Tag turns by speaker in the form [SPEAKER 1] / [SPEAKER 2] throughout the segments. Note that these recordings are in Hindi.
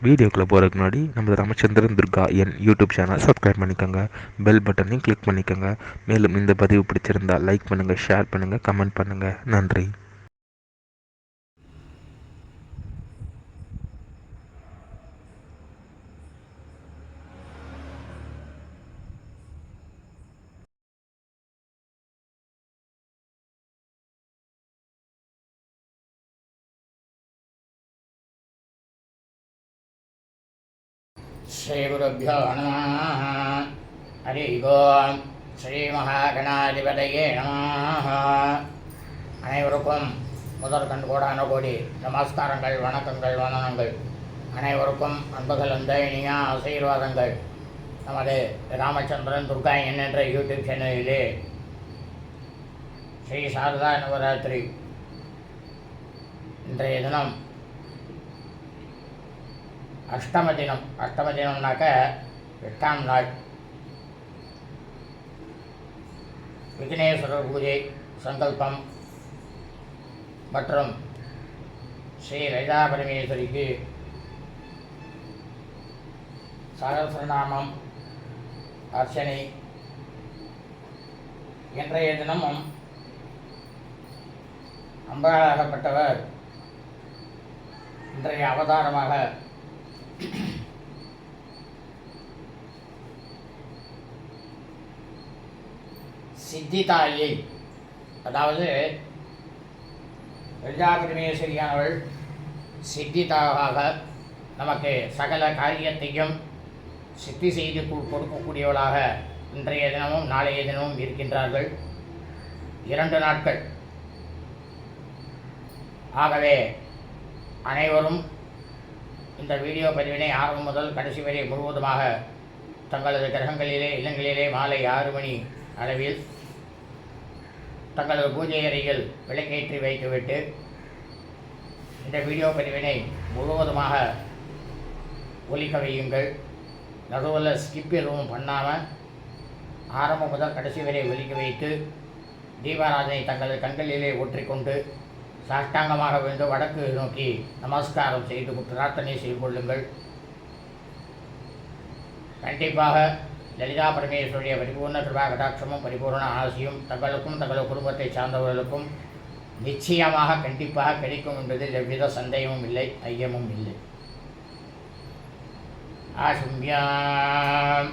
[SPEAKER 1] வீடியோக்குள்ளே போகிறதுக்கு முன்னாடி நம்ம ராமச்சந்திரன் துர்கா என் யூடியூப் சேனல் சப்ஸ்கிரைப் பண்ணிக்கோங்க, பெல் பட்டனையும் கிளிக் பண்ணிக்கோங்க. மேலும் இந்த பதிவு பிடிச்சிருந்தால் லைக் பண்ணுங்கள், ஷேர் பண்ணுங்கள், கமெண்ட் பண்ணுங்கள். நன்றி.
[SPEAKER 2] श्रीगुरुभ्यो नमः. हरि ओम. ஸ்ரீமகாகணாதிபதியே நமः. அனைவருக்கும் முதற்கண் கோடான கோடி நமஸ்காரங்கள், வணக்கங்கள், வந்தனங்கள். அனைவருக்கும் அன்பு கலந்த இனிய ஆசீர்வாதங்கள். நமது ராமச்சந்திரன் துர்கா என்ற யூடியூப் சேனலிலே ஸ்ரீ சாரதா நவராத்திரி இன்றைய தினம் அஷ்டம தினம்னாக்க 8ஆம் நாள். விக்னேஸ்வரர் பூஜை சங்கல்பம் மற்றும் ஸ்ரீ லலிதா பரமேஸ்வரிக்கு சகஸ்ரநாமம் அர்ச்சனை. இன்றைய தினமும் அம்பாளாகப்பட்டவர் இன்றைய அவதாரமாக சித்திதாயை, அதாவது லலிதா பரமேஸ்வரியானவள் சித்திதாக நமக்கு சகல காரியத்தையும் சித்தி செய்து கொடுக்கக்கூடியவளாக இன்றைய தினமும் நாளைய தினமும் இருக்கின்றார்கள். 2 நாட்கள். ஆகவே அனைவரும் இந்த வீடியோ பதிவினை ஆரம்பம் முதல் கடைசி வரை முழுவதுமாக தங்களது கிரகங்களிலே இல்லங்களிலே மாலை 6 மணி அளவில் தங்களது பூஜை அறையில் விளக்கேற்றி வைத்துவிட்டு இந்த வீடியோ பதிவினை முழுவதுமாக ஒலிக்க வையுங்கள். நடுவில் ஸ்கிப் எதுவும் பண்ணாமல் ஆரம்பம் முதல் கடைசி வரை ஒலிக்க வைத்து தீபாராதனை தங்களது கண்களிலே ஊற்றிக்கொண்டு சாஷ்டாங்கமாக விழுந்து வடக்கு நோக்கி நமஸ்காரம் செய்து பிரார்த்தனை செய்து கொள்ளுங்கள். கண்டிப்பாக லலிதா பரமேஸ்வரிய பரிபூர்ண கிருபா கடாட்சமும் பரிபூர்ண ஆசியும் தங்களுக்கும் தங்கள் குடும்பத்தை சார்ந்தவர்களுக்கும் நிச்சயமாக கண்டிப்பாக கிடைக்கும் என்பதில் எவ்வித சந்தேகமும் இல்லை, ஐயமும் இல்லை. ஆசும்பியாம்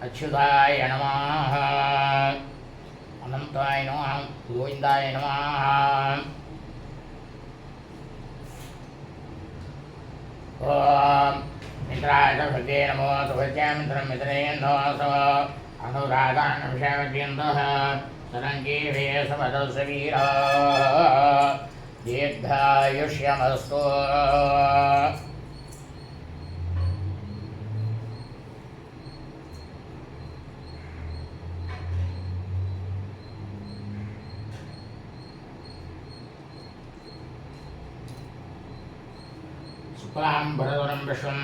[SPEAKER 2] அச்சுதாய நமः, அனந்தாய நமः, கோவிந்தாய நமः. ஓம் மித்ராய சர்வே நமோ சுபஜ்யாமித்ரம் மித்ரேந்தோசோ அனுராதானம் சேவஜேந்தः சரஞ்சீவே சமதஸ்வீரா தீர்காயுஷ்யமஸ்து. शुक्लाम्बरधरं विष्णुं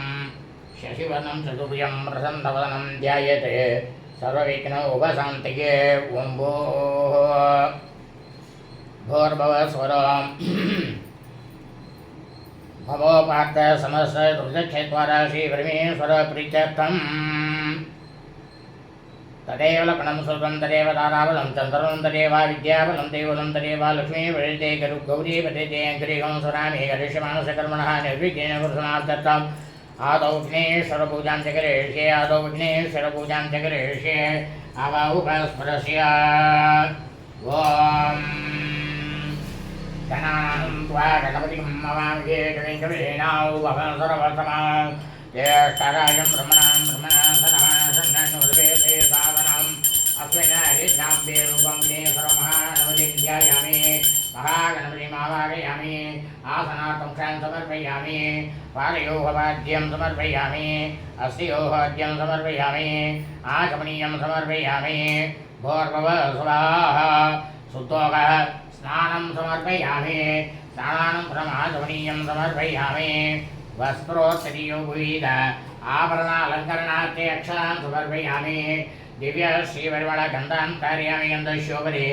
[SPEAKER 2] शशिवर्णं चतुर्भुजं प्रसन्नवदनं ध्यायते सर्वविघ्नोपशान्तये. ॐ भूर्भुवस्वरं भवोपात्त समस्त दुर्गक्षेत्वारा श्रीपरमेश्वर प्रीत्यर्थम् तदेव लपणं सुरं तदेव ताराबलं चन्द्रं तदेव विद्याबलं देवलं तदेव लक्ष्मी प्रदे गौरी प्रदे गृहं सुरामि हरिषमानसकर्मणः निर्विघ्नेन कुर्वन्नार्थम् आदौ विघ्नेश्वरपूजां च करिष्ये, आदौ विघ्नेश्वरपूजां च करिष्ये. अवउपस्मरस्य ॐ गणानां त्वा गणपतिं नमामि गणेशवेनाौ भवन् सर्वसमां ज्येष्ठराजं ब्रह्मणां सन्नानुर्वेदे साधनम् अश्विनारिद्धाम्बेरुगङ्गेश्वरमहागणपतिं महागणपतिमावाहयामि. आसनार्थं क्षां समर्पयामि. पादयोगवाद्यं समर्पयामि. अस्थियोगवाद्यं समर्पयामि. आचमनीयं समर्पयामि. भूर्भुवः स्वाहा. शुद्धोगः स्नानं समर्पयामि. स्नानानन्तरम् आचमनीयं समर्पयामि. वस्त्रोत्तरीयोगुविध आभरणालङ्करणार्थे अक्षरान् समर्पयामि. दिव्य श्रीपरिमळ गन्धान् कारयामि. गन्धशोभरे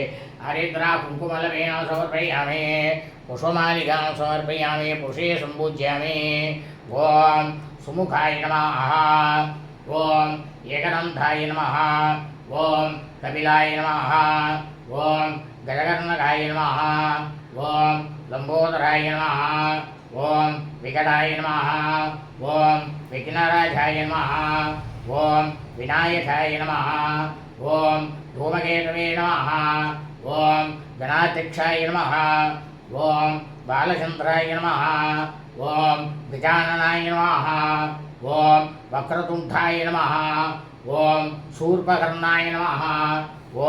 [SPEAKER 2] हरिद्रा कुङ्कुमलवेन समर्पयामि. पुष्पमालिकां समर्पयामि पुरुषे सम्पूज्यामि ॐ सुमुखाय नमः ॐ एकदन्ताय नमः ॐ कपिलाय नमः ॐ गजकर्णकाय नमः ॐ लम्बोदराय नमः ॐ विकटाय नमः ॐ विघ्नराजाय नमः ॐ विनायकाय नमः ॐ धूमकेतवे नमः ॐ गणाध्यक्षाय नमः ॐ बालचन्द्राय नमः ॐ गजाननाय नमः ॐ वक्रतुण्डाय नमः ॐ शूर्पकर्णाय नमः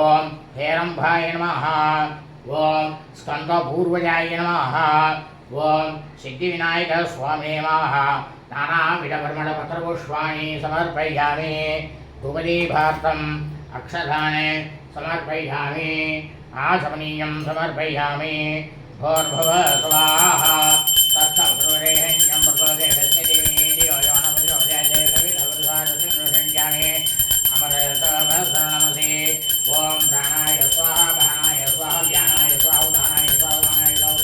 [SPEAKER 2] ॐ हेरम्भाय नमः ॐ स्कन्दपूर्वजाय नमः ॐ सिद्धिविनायकस्वामिने नमः नानाविधपरिमलपत्रपुष्पाणि समर्पयामि धूपदीपार्थम् अक्षतानि समर्पयामि आचमनीयं समर्पयामि भोर्भुव स्वाहा तत्सवितुर्वरेण्यं भर्गोदेवस्य धीमहि धियो यो नः प्रचोदयात् सवितुर्वरेण्यं अमृतभस्रणमसि ॐ प्राणाय स्वाहा प्राणाय स्वाहा ज्ञानाय स्वाहा उदानाय स्वाहा उदानाय स्वाहा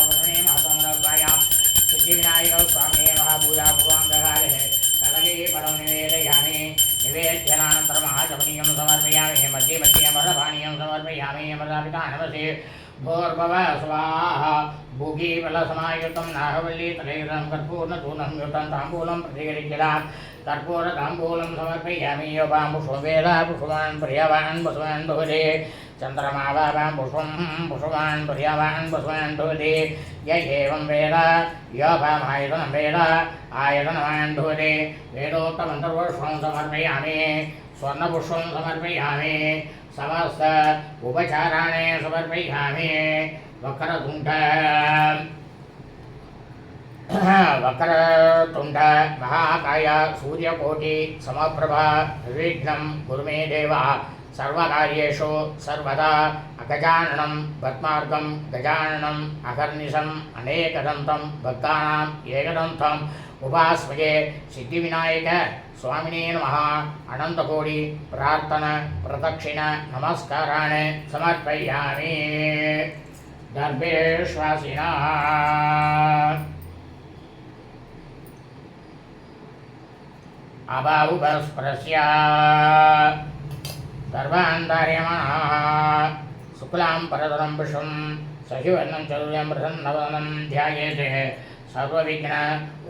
[SPEAKER 2] ब्रह्मणे महतमरद्वायां सिद्धिविनायकस्वामिने महापूजा पूर्वाङ्गकाले सकले परं निवेदयामि निवेद्यानन्तरम् आचमनीयं समर्पयामि मध्ये मध्ये अमृतपानीयं समर्पयामि अमृतापितानमसि भोर्भव स्वाहा भूगीफलसमायुतं नागवल्लीतलैर्नं कर्पूर्णचूर्णं युतं ताम्बूलं प्रतिगृह्यतां कर्पूरताम्बूलं समर्पयामि योपां पुष्पं वेदा पुष्पवान् प्रियवान् पुष्पवान् भवति चन्द्रमावां पुष्पं पुष्पवान् प्रियवान् पुष्पवान् भवति य एवं वेद योपामायतनं वेद आयतनवान् भवति वेदोक्तमन्तर्पुष्पं समर्पयामि स्वर्णपुष्पं समर्पयामि समस्त उपचाराणि समर्पयामि वक्रतुण्ड महाकाय सूर्यकोटि समप्रभा निर्विघ्नं कुरु मे देव सर्वकार्येषु सर्वदा अगजाननं पद्मार्गं गजाननम् अहर्निशम् अनेकदन्तं भक्तानाम् एकदन्तम् उपास्महे सिद्धिविनायक स्वामिने नमः अनन्तकोटि प्रार्थना प्रदक्षिण नमस्काराणि समर्पयामि दर्भेश्वासिनः अबाहुबस्पृश्य सर्वान्तार्यमाणः शुक्लां परतरं विष्णुं शशिवर्णं चतुर्भुजं प्रसन्नवदनं ध्यायेत् सर्वविघ्न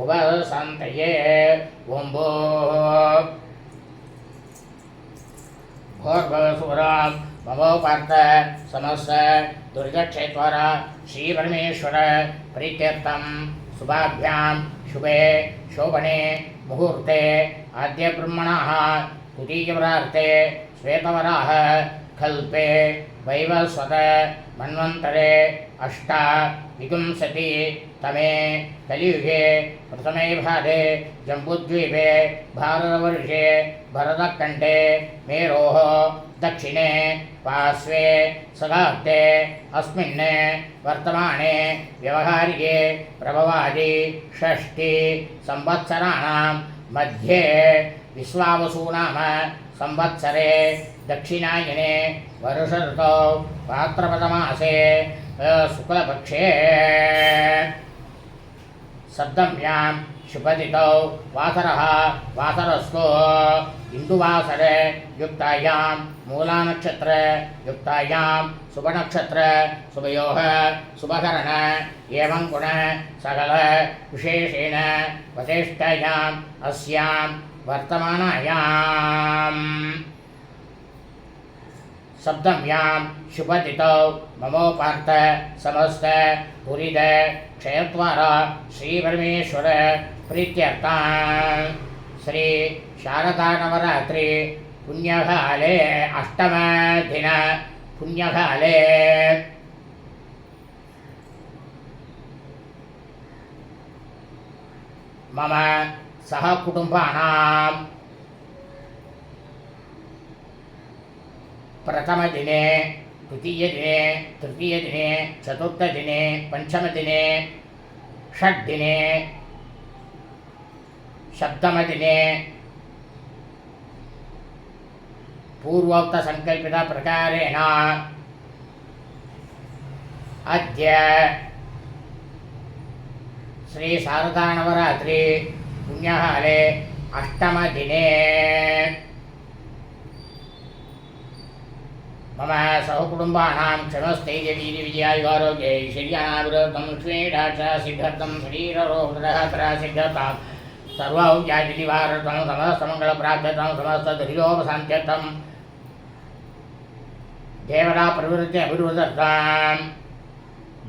[SPEAKER 2] उपशान्तये ॐ भोर्भुवस्वरां ममोपार्थ समस्त दुर्गक्षेत्वर श्रीपरमेश्वर प्रीत्यर्थं शुभाभ्यां शुभे शोभने मुहूर्ते आद्य ब्रह्मणः द्वितीयवरार्थे श्वेतवराह कल्पे वैवस्वत मन्वन्तरे अष्टाविंशति तमे कलियुगे प्रथमे भागे जम्बूद्वीपे भारतवर्षे भरतखण्डे मेरोः दक्षिणे पार्श्वे सदाब्दे अस्मिन् वर्तमाने व्यवहारिके प्रभवादि षष्टि संवत्सराणां मध्ये विश्वावसुनाम संवत्सरे दक्षिणायने वर्ष ऋतौ भाद्रपदमासे शुक्लपक्षे सप्तम्यां शुभतिथौ वासरः वासरस्तु इन्दुवासरे युक्तायां मूलानक्षत्र युक्तायां शुभनक्षत्र शुभयोः शुभकरण एवं गुण सकल विशेषेण वसिष्ठायाम् अस्यां वर्तमानायाम् सप्तम्यां शुभतिथौ ममोपार्थ समस्त पुरिद क्षयत्वार श्रीपरमेश्वर प्रीत्यर्थं श्री शारदा नवरात्रि पुण्यकाले अष्टमदिन पुण्यकाले मम सहकुटुम्बानां प्रथमदिने द्वितीयदिने तृतीयदिने चतुर्थदिने पञ्चमदिने षड्दिने सप्तमदिने पूर्वोक्तसङ्कल्पितप्रकारेण अद्य ಶ್ರೀ ಶಾರದಾ ನವರಾತ್ರಿ ಪುಣ್ಯಕಾಲೆ ಅಷ್ಟಮದಿನೆ मम सहकुटुम्बानां क्षमस्थैर्यवीर्यविजयायुगारोग्ये ऐश्वर्याणाविरोधं लक्ष्मीडाक्षसिद्धर्थं शरीररोगसिद्धतां सर्वौज्ञातिनिवारतं समस्तमङ्गलप्राप्त्यर्थं समस्तदुरिलोपशान्त्यर्थं देवता प्रवृत्ति अभिवृद्धर्थं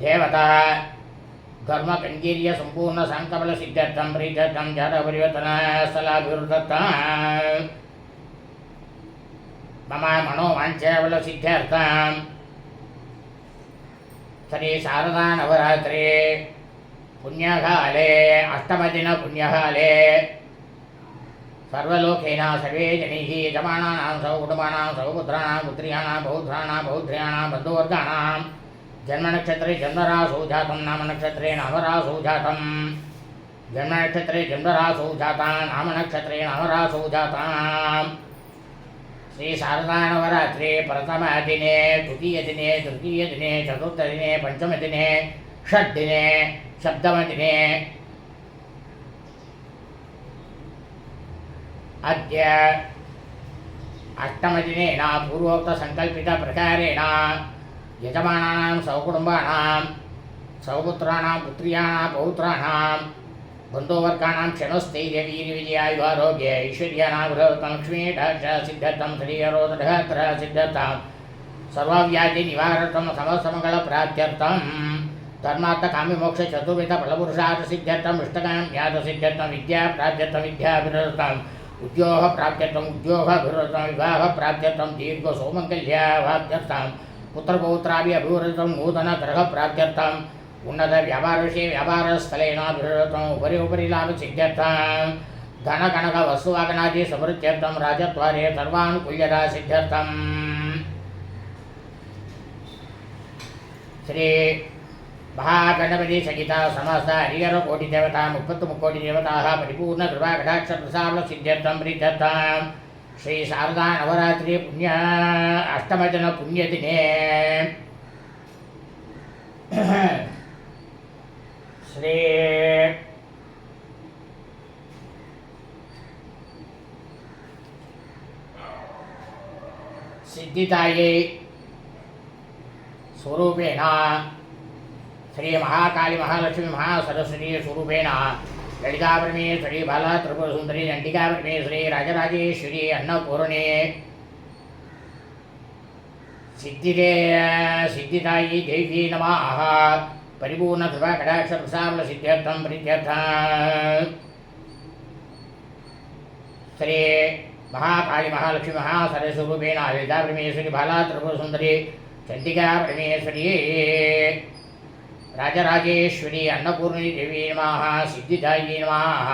[SPEAKER 2] देवता धर्मकञ्जीर्यसम्पूर्णसाङ्कबलसिद्ध्यर्थं प्रीत्यर्थं जातपरिवर्तनस्थलाभिवृद्धर्थं मम मनोवाञ्छाबलसिद्ध्यर्थं श्री शारदा नवरात्रि पुण्यकाले अष्टमदिन पुण्यकाले सर्वलोकेन सर्वे जनैः यजमानानां सौकुटुम्बानां सौपुत्राणां पुत्र्याणां पौत्राणां बन्धुवर्गाणां जन्मनक्षत्रे जन्मरासौ जातं नामनक्षत्रे नामरासौ जातं जन्मनक्षत्रे जन्मरासौ जाता नामनक्षत्रे नामरासौ जातां श्री शारदा नवरात्रि प्रथम दिने द्वितीय दिने तृतीय दिने चतुर्थ दिने पंचम दिने षड् दिने सप्तम दिने अद्य अष्टम दिनेन पूर्वोक्त संकल्पित प्रकारेण यजमानानां सौकुटुम्बानां सौपुत्राणां पुत्र्याणां पौत्राणां बन्धुवर्गाणां क्षणस्थैर्यवीर्यविजयायुगारोग्य ऐश्वर्याणाविरोधं लक्ष्मीडाक्षसिद्धर्थं श्रीयरोधसिद्धर्थं सर्वव्याधिनिवारर्थं समस्तमङ्गलप्राप्त्यर्थं धर्मार्थकाम्यमोक्षचतुर्विधफलपुरुषार्थसिद्ध्यर्थम् इष्टकाम्यार्थसिद्ध्यर्थं विद्याप्राप्त्यर्थं विद्याभिवृद्धम् उद्योगप्राप्त्यर्थम् उद्योगाभिवृद्धं विवाहप्राप्त्यर्थं दीर्घसौमङ्गल्याभाप्त्यर्थं पुत्रपौत्राभि अभिवृद्धं नूतनगृहप्राप्त्यर्थं उन्नत व्यापार विषय व्यापार स्थलेनाभिवृद्धम् उपरि लाभसिद्ध्यर्थं धनकनक वस्तुवाहनादि समृद्ध्यर्थं राजद्वारे सर्वानुकूल्यता सिद्ध्यर्थं श्री महागणपति सहित समस्त हरिहर कोटि देवता 30 कोटि देवताः परिपूर्ण कृपा कटाक्ष प्रसाद सिद्ध्यर्थं प्रीत्यर्थं श्री शारदा नवरात्रि पुण्य अष्टमदिन पुण्यदिने श्री सिद्धितायै स्वरूपेण श्री महाकाली महालक्ष्मी महासरस्वती स्वरूपेण ललिता परमेश्वरी बाला त्रिपुरसुंदरी चंडिका परमेश्वरी राजराजेश्वरी अन्नपूर्णे सिद्धितायै देवी नमः परिपूर्ण कृपा कटाक्ष प्रसाद सिद्ध्यर्थं प्रीत्यर्थं श्री महाकाली महालक्ष्मी महासरस्वरूपेण ललिता परमेश्वरी बाला त्रिपुरसुंदरी चंडिका परमेश्वरी राजराजेश्वरी अन्नपूर्णी देवी नमः सिद्धिदायिनी नमः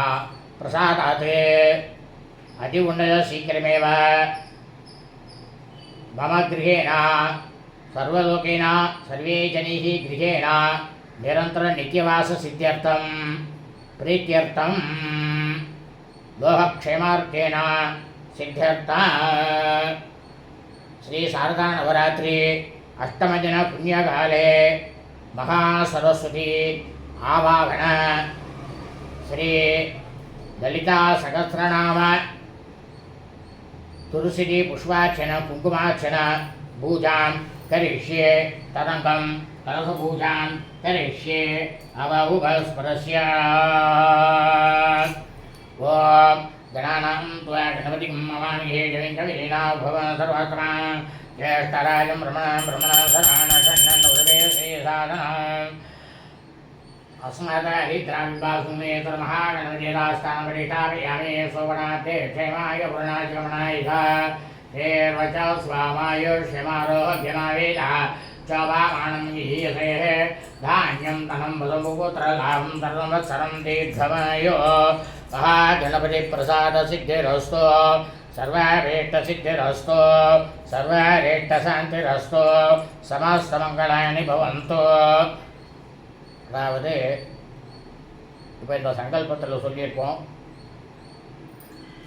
[SPEAKER 2] प्रसादात् अति उन्नत शीघ्रमेव मम गृहेण सर्वलोकेन सर्वे जनैः गृहेण निरंतर नित्यवास सिद्ध्यर्थं प्रीत्यर्थं लोकक्षेमार्थेन सिद्ध्यर्थं श्री शारदा नवरात्रि अष्टमदिन पुण्यकाले महासरस्वती आवाहन श्री ललिता सहस्रनाम तुलसी पुष्पार्चन कुंकुमार्चन पूजां करिष्ये तदङ्गं कलशपूजां करिष्ये अवहुभस्परस्य ॐ गणानां त्वा गणपतिं ममामहे जयन्तवीना भवन सर्वात्मा ज्येष्ठराजं ब्रह्मणां शरणान् उदये श्रीसाधनम् अस्मद्हरिद्राविभासुमेतर्महागणपतिदास्थानपरिष्ठापयामि शोभनार्थे क्षेमाय पूर्णाचमनाय हेर्वच स्वामायुष्यमारोग्यमावेदः च वामानं गीयसेः धान्यं धनं वसुपुत्रलाभं सर्ववत्सरं दीर्घमायो महागणपतिप्रसादसिद्धिरस्तु सर्वाभीष्टसिद्धिरस्तु सर्वाभीष्टशान्तिरस्तु समस्तमङ्गलानि भवन्तु அதாவது இப்போ இந்த சங்கல்பத்தில் சொல்லியிருப்போம்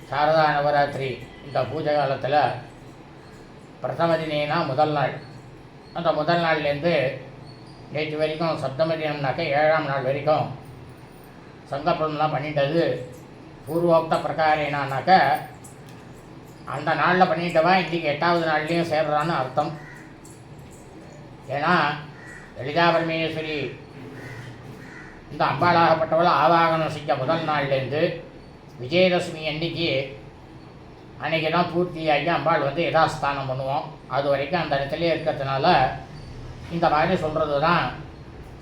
[SPEAKER 2] சாரதா நவராத்திரி இந்த பூஜை காலத்தில் பிரதம தினா முதல் நாள் அந்த முதல் நாள்லேருந்து நேற்று வரைக்கும் சப்தம தினம்னாக்க 7ஆம் நாள் வரைக்கும் சங்கல்பம்லாம் பண்ணிட்டது பூர்வோக்த பிரகாரம் என்னாக்க அந்த நாளில் பண்ணிட்டவன் இன்றைக்கி 8வது நாள்லேயும் சேர்றான்னு அர்த்தம். ஏன்னா லலிதா பரமேஸ்வரி இந்த அம்பாளாகப்பட்டவளை ஆவாகனம் செஞ்ச முதல் நாள்லேருந்து விஜயதசமி அன்றைக்கி தான் பூர்த்தியாகி அம்பாள் யதாஸ்தானம் பண்ணுவோம். அது வரைக்கும் அந்த இடத்துலேயே இருக்கிறதுனால இந்த மாதிரி சொல்கிறது தான்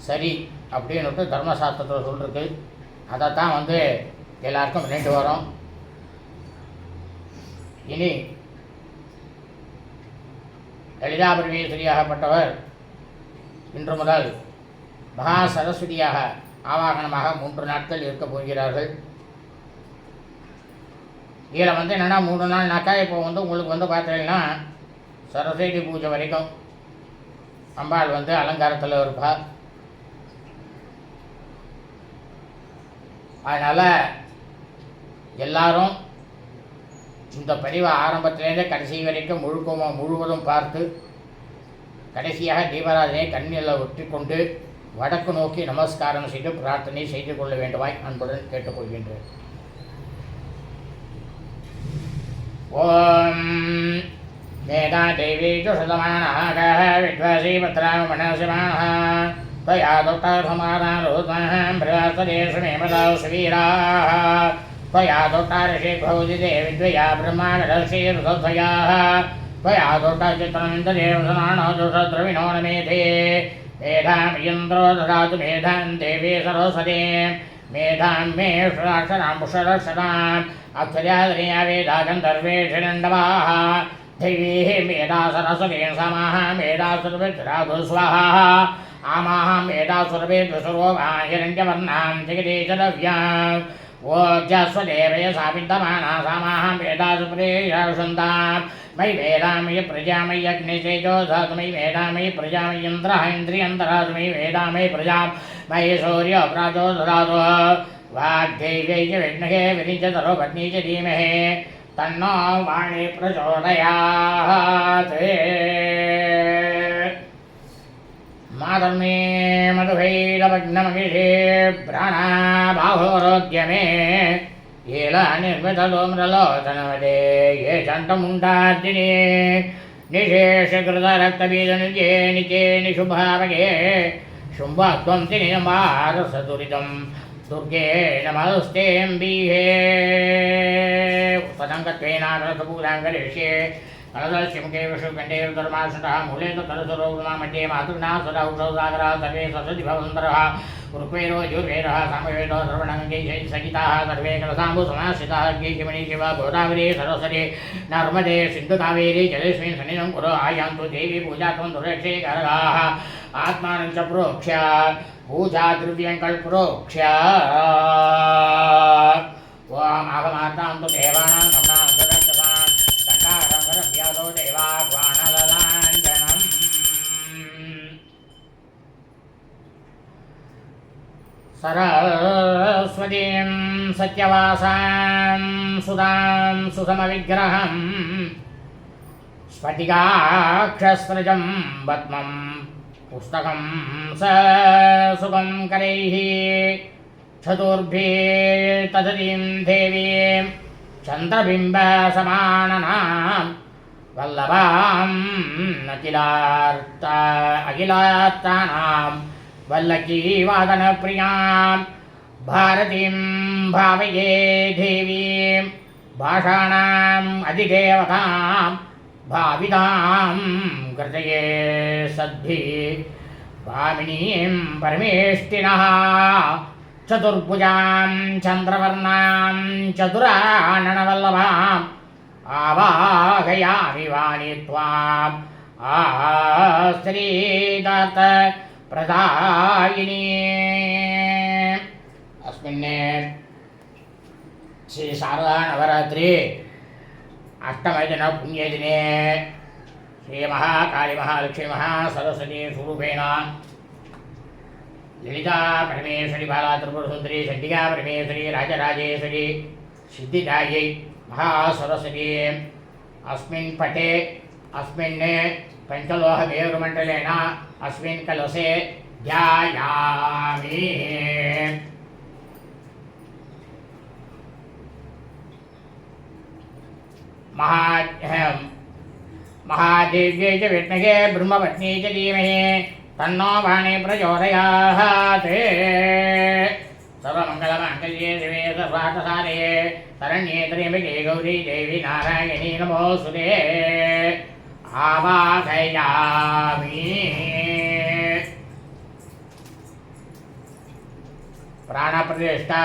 [SPEAKER 2] சரி அப்படின்னுட்டு தர்மசாஸ்திரத்தில் சொல்லிருக்கு. அதைத்தான் எல்லாருக்கும் பண்ணிட்டு வரோம். இனி லலிதா பரமேஸ்வரியாகப்பட்டவர் இன்று முதல் மகா சரஸ்வதியாக ஆவாகனமாக 3 நாட்கள் இருக்கப் போகிறார்கள். இதில் என்னென்னா 3 நாள்னாக்கா இப்போ உங்களுக்கு பார்த்தீங்கன்னா சரஸ்வதி பூஜை வரைக்கும் அம்பாள் அலங்காரத்தில் இருப்பாள். அதனால் எல்லாரும் இந்த பதிவை ஆரம்பத்திலேருந்து கடைசி வரைக்கும் முழுவதும் பார்த்து கடைசியாக தீபாராதனை கண்ணில் ஒட்டி கொண்டு வடக்கு நோக்கி நமஸ்காரம் செய்து பிரார்த்தனை செய்து கொள்ள வேண்டுமாய் அன்புடன் கேட்டுக்கொள்கின்றேன். ஓம் மேதா தேவி சுஷதமானாக வித்வாசி பத்ராம மனசிமானः त्वया दोक्तार्थमादानोद्महं बृहस्पतिषुमेमदाव सुवीराः त्वया दोक्ता ऋषिभौदिते विद्वया ब्रह्माणदर्शिरुद्वयाः त्वया दोक्ता चित्रमन्तदेवसनानो दुषद्रविणो नमेधे मेधां इन्द्रो ददातु मेधां देवी सरस्वती मेधां मे षडाक्षरां पुषरक्षराम् अक्षर्यादनीया वेदा गन्धर्वेषिरण्डवाः दैवीः मेधा सरस्वती समाः मेधा सर्वत्रादु स्वाहा आमाः मेधा सर्वेद्वसुरो हिरण्यवर्णां जगदीशदव्याम् ओजस्वदेवय साविद्यमाना सामाः मेधा सुप्रेयसन्तां मयि वेदामयि प्रजामयि अग्नितेजो धातु मयि वेदामयि प्रजामयि इन्द्रः इन्द्रियन्तरातु मयि वेदामयि प्रजा मयि सूर्यो प्राजो ददातु वाग्देव्यै च विद्महे विनिचतरो पत्नी च धीमहि तन्नो वाणी प्रचोदयात् माधर्मे मधुभैरवग्नमगिषे प्राणाबाहोरोग्यमे येला निर्मितलोम्रलोचनवदे ये चण्डमुण्डार्जिने निशेषकृतरक्तबीजनिजे निजे निशुभावगे शुम्भत्वं तिनिमारसदुरितं दुर्गे नमस्तेऽम्बिहे उपसङ्गत्वेनाकरसपूजाङ्करिष्ये कलदर्शिमुखे विष्णुकण्ठे धर्मासुतः मूले तु तरसुरोगुणा मध्ये मातृना सदा उषौदागरः सर्वे सरस्वती भवन्तरः उर्वेरो युर्वेदः सामवेदो सर्वणङ्गे सहिताः सर्वे कलसाम्बुसमाश्रिताः गीकिमणि शिव गोदावरी सरस्वती नर्मदे सिन्धु कावेरी जलेस्मिन् सन्निधं कुरु आयान्तु देवी पूजा त्वं दुर्रक्षे करगाः आत्मानं च प्रोक्ष्य पूजा द्रव्यं कल्प्रोक्ष्य ओम आगमातां तु देवानां गमनां सुरक्षसां दण्डारं करभ्यासो देवाग्वाणललाञ्जनम् सरस्वतीं सत्यवासां सुदां सुसमविग्रहं स्फटिकाक्षस्रजं पद्मं पुस्तकं सुगं करैः चतुर्भिः तदतीं देवीं चन्द्रबिम्बसमाननां वल्लभां अखिलार्तानां वल्लकीवादनप्रियां भारतीं भावये देवीं भाषाणाम् अधिदेवतां भावितां कृतये सद्भिः भामिनीं परमेष्टिनः चतुर्भुजां चन्द्रवर्णां चतुराननवल्लभाम् आवाहयामि वाणि त्वाम् आश्रीदत्त प्रदायिनी अस्मिन् श्री शारदा नवरात्रि अष्टमदिन पुण्यदिने श्री महाकाली महालक्ष्मी महासरस्वती स्वरूपेण ललिता परमेश्वरी बाला त्रिपुरसुन्दरी चण्डिका परमेश्वरी राजराजेश्वरी सिद्धिदायै महासरस्वती अस्मिन् पटे अस्मिन् पञ्चलोहदेवमण्डलेन अस्मिन् कलशे ध्यायामि महादेव्यै च विद्महे ब्रह्मपत्नी च धीमहि तन्नो वाणी प्रचोदयात्। सर्वमङ्गलमाङ्गल्ये शिवे सर्वार्थसाधये शरण्ये त्र्यम्बके गौरी देवी नारायणी नमोऽस्तुते। आवाहयामि। प्राणप्रतिष्ठा।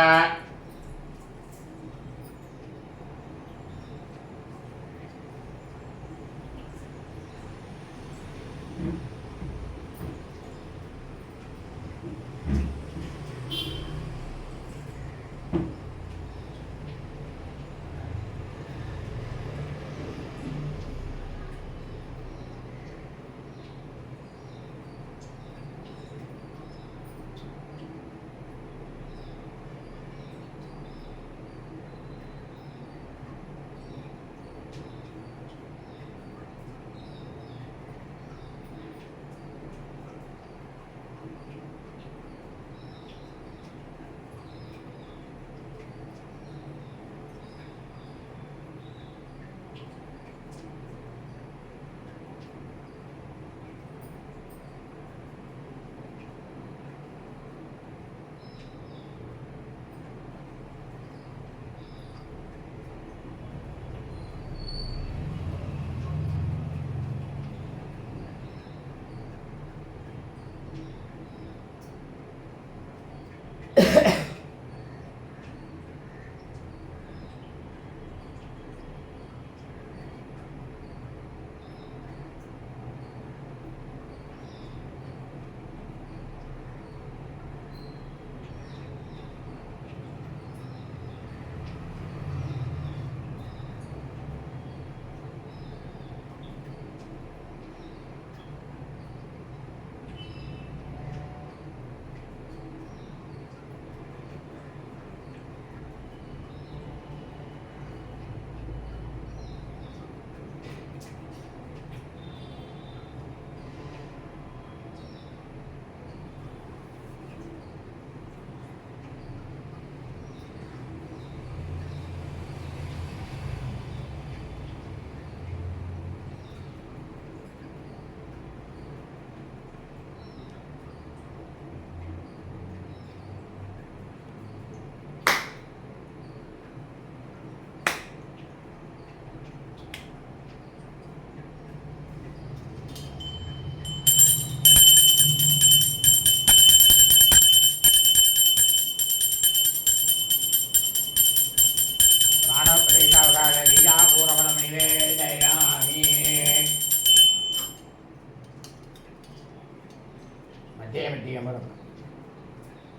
[SPEAKER 2] मध्ये मध्ये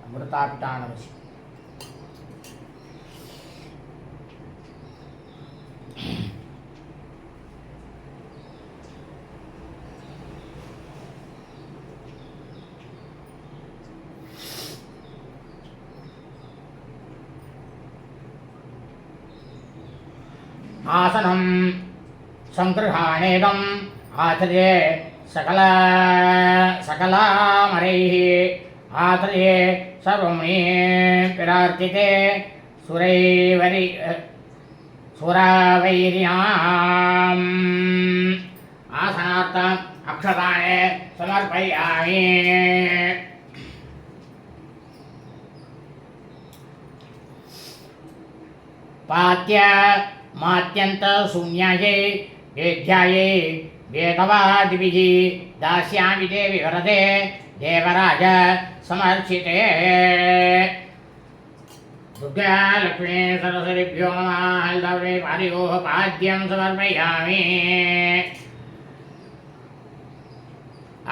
[SPEAKER 2] अमृतापितानमसि। आसनं संगृहाणेदम् आचर्ये सकलामरैः आचर्ये सर्वमुनि विरार्चिते सुरावैर्याम् आसनार्थम् अक्षतानि समर्पयामि। पात्य मात्यंत शून्याये वेद्याये वेदवादिभिः दास्यामि ते विवरते देवराज समर्चिते। दुर्गा लक्ष्मी सरस्वतीभ्यो नमः। हल्दवे पारियोः पाद्यं समर्पयामि।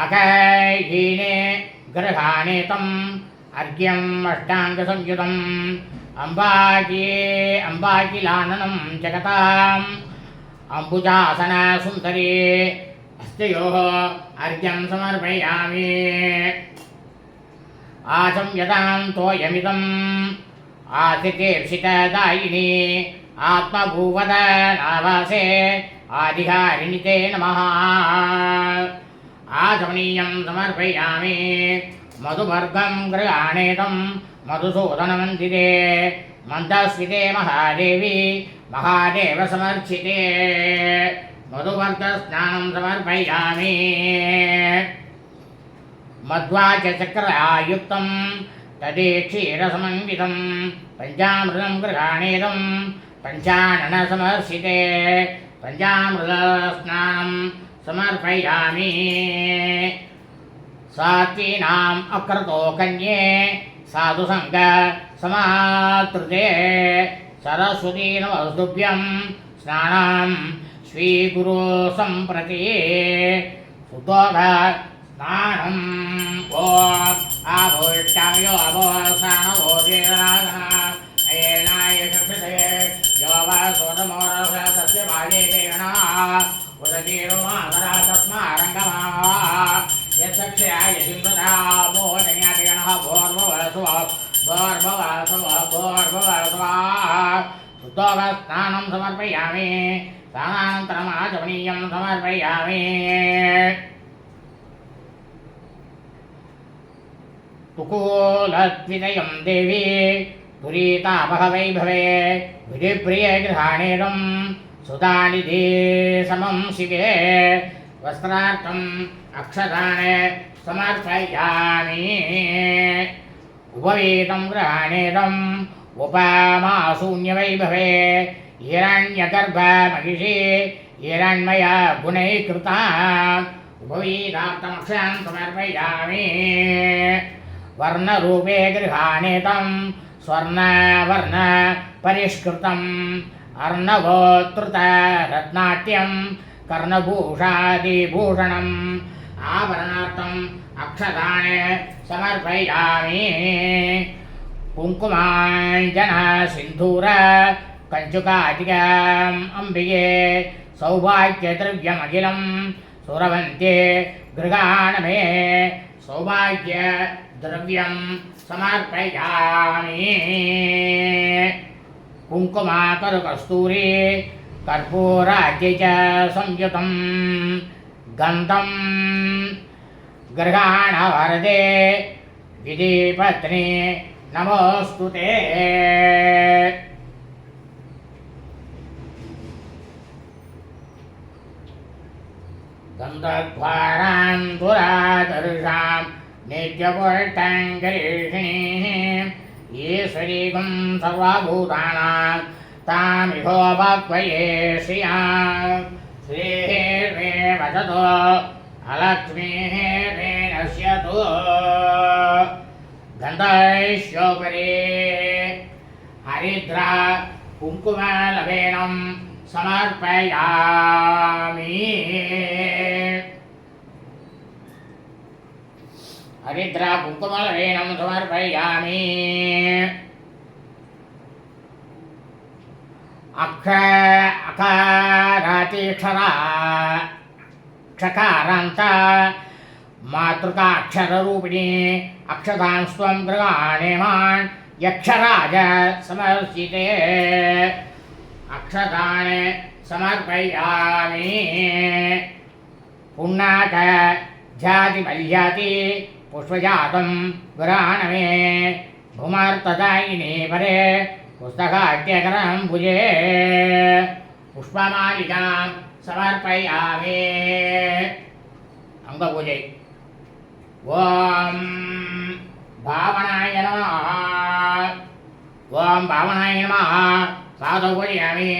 [SPEAKER 2] अकैहीने गृहाणे तम् अर्घ्यम् अष्टाङ्गसंयुतम् अम्बाकिलाननं जगताम् अम्बुजासन सुन्दरी हस्तयोः अर्घ्यं समर्पयामि। आसंयतां तोयमिदम् आतिथेर्षितदायिनी आत्मभूवदनावासे आधिकारिणि ते नमः। आचमनीयं समर्पयामि। मधुवर्गं गृहाणेदं मधुसूदनमन्दिरे मन्दस्मिते महादेवी महादेवसमर्चिते मधुवर्तस्नानं समर्पयामि मध्वाचक्रयुक्तं तदेक्षीरसमन्वितं पञ्चामृतं गृहाणेदं पञ्चाननसमर्शिते पञ्चामृतस्नानं समर्पयामि सात्वीनाम् अक्रतो कन्ये साधुसङ्ग समातृते सरस्वती नमस्तुभ्यं स्नानं स्वीकुरु सम्प्रति सुतोध स्नानम् ॐ आभोष्टायो अभोस्नानभोजेनाय यो वा सोदमोरस्य भागे देवना उदतीरो मातरा तस्मारङ्गमा यक्षयाय जिन्वता मोदन्यादिगणः भोर्भवसु शुद्धोगस्नानं समर्पयामि स्नानानन्तरमाचमनीयं समर्पयामि तुकूलद्वितयं देवी पुरीतापहवैभवे विधिप्रिये गृहाणेदं सुधानिधे समं शिवे वस्त्रार्थम् अक्षतान् समर्पयामि उपवीतं गृहाणेदम् उपमाशून्यवैभवे हिरण्यगर्भमहिषी हिरण्मया गुणैः कृता उपवीतार्थमक्षतान् समर्पयामि वर्णरूपे गृहाणेतं स्वर्णवर्ण परिष्कृतम् अर्णवोत्तृतरत्नाट्यं कर्णभूषादिभूषणम् आभरणार्थम् अक्षतान् समर्पयामि कुङ्कुमाञ्जन सिन्धूर कञ्चुकादिकम् अम्बिके सौभाग्यद्रव्यमखिलं सुरवन्ते गृहाणमे सौभाग्यद्रव्यं समर्पयामि कुङ्कुमाकरुकस्तूरी कर्पूराद्य च संयुतं गन्धं गृहाण वरदे विधिपत्नी नमोऽस्तुते गन्धद्वारां दुरादर्शां नित्यपुष्टां गरीषिणीं ईश्वरीगुं सर्वभूतानां तामिहोपक्वये श्रियां श्रीर्मे वदतो अलक्ष्मीः मे नश्यतु गन्धैश्योपरि हरिद्रा कुङ्कुमलवेनं समर्पयामि हरिद्रा कुङ्कुमलवेनं समर्पयामि अकारातिक्षरा क्षकारान्त मातृकाक्षररूपिणी अक्षतां स्वं गृहाणेमान् यक्षराज समर्चिते अक्षतान् समर्पयामि पुण्णाक जातिमल्याति पुष्पजातं गृहाणमे भूमार्तदायिनी परे पुस्तकाद्यकरं भुजे पुष्पमालिकां समर्पयामि अंगपूजे ओम भावनाय नमः ओम भावनाय नमः पादौ पूजयामि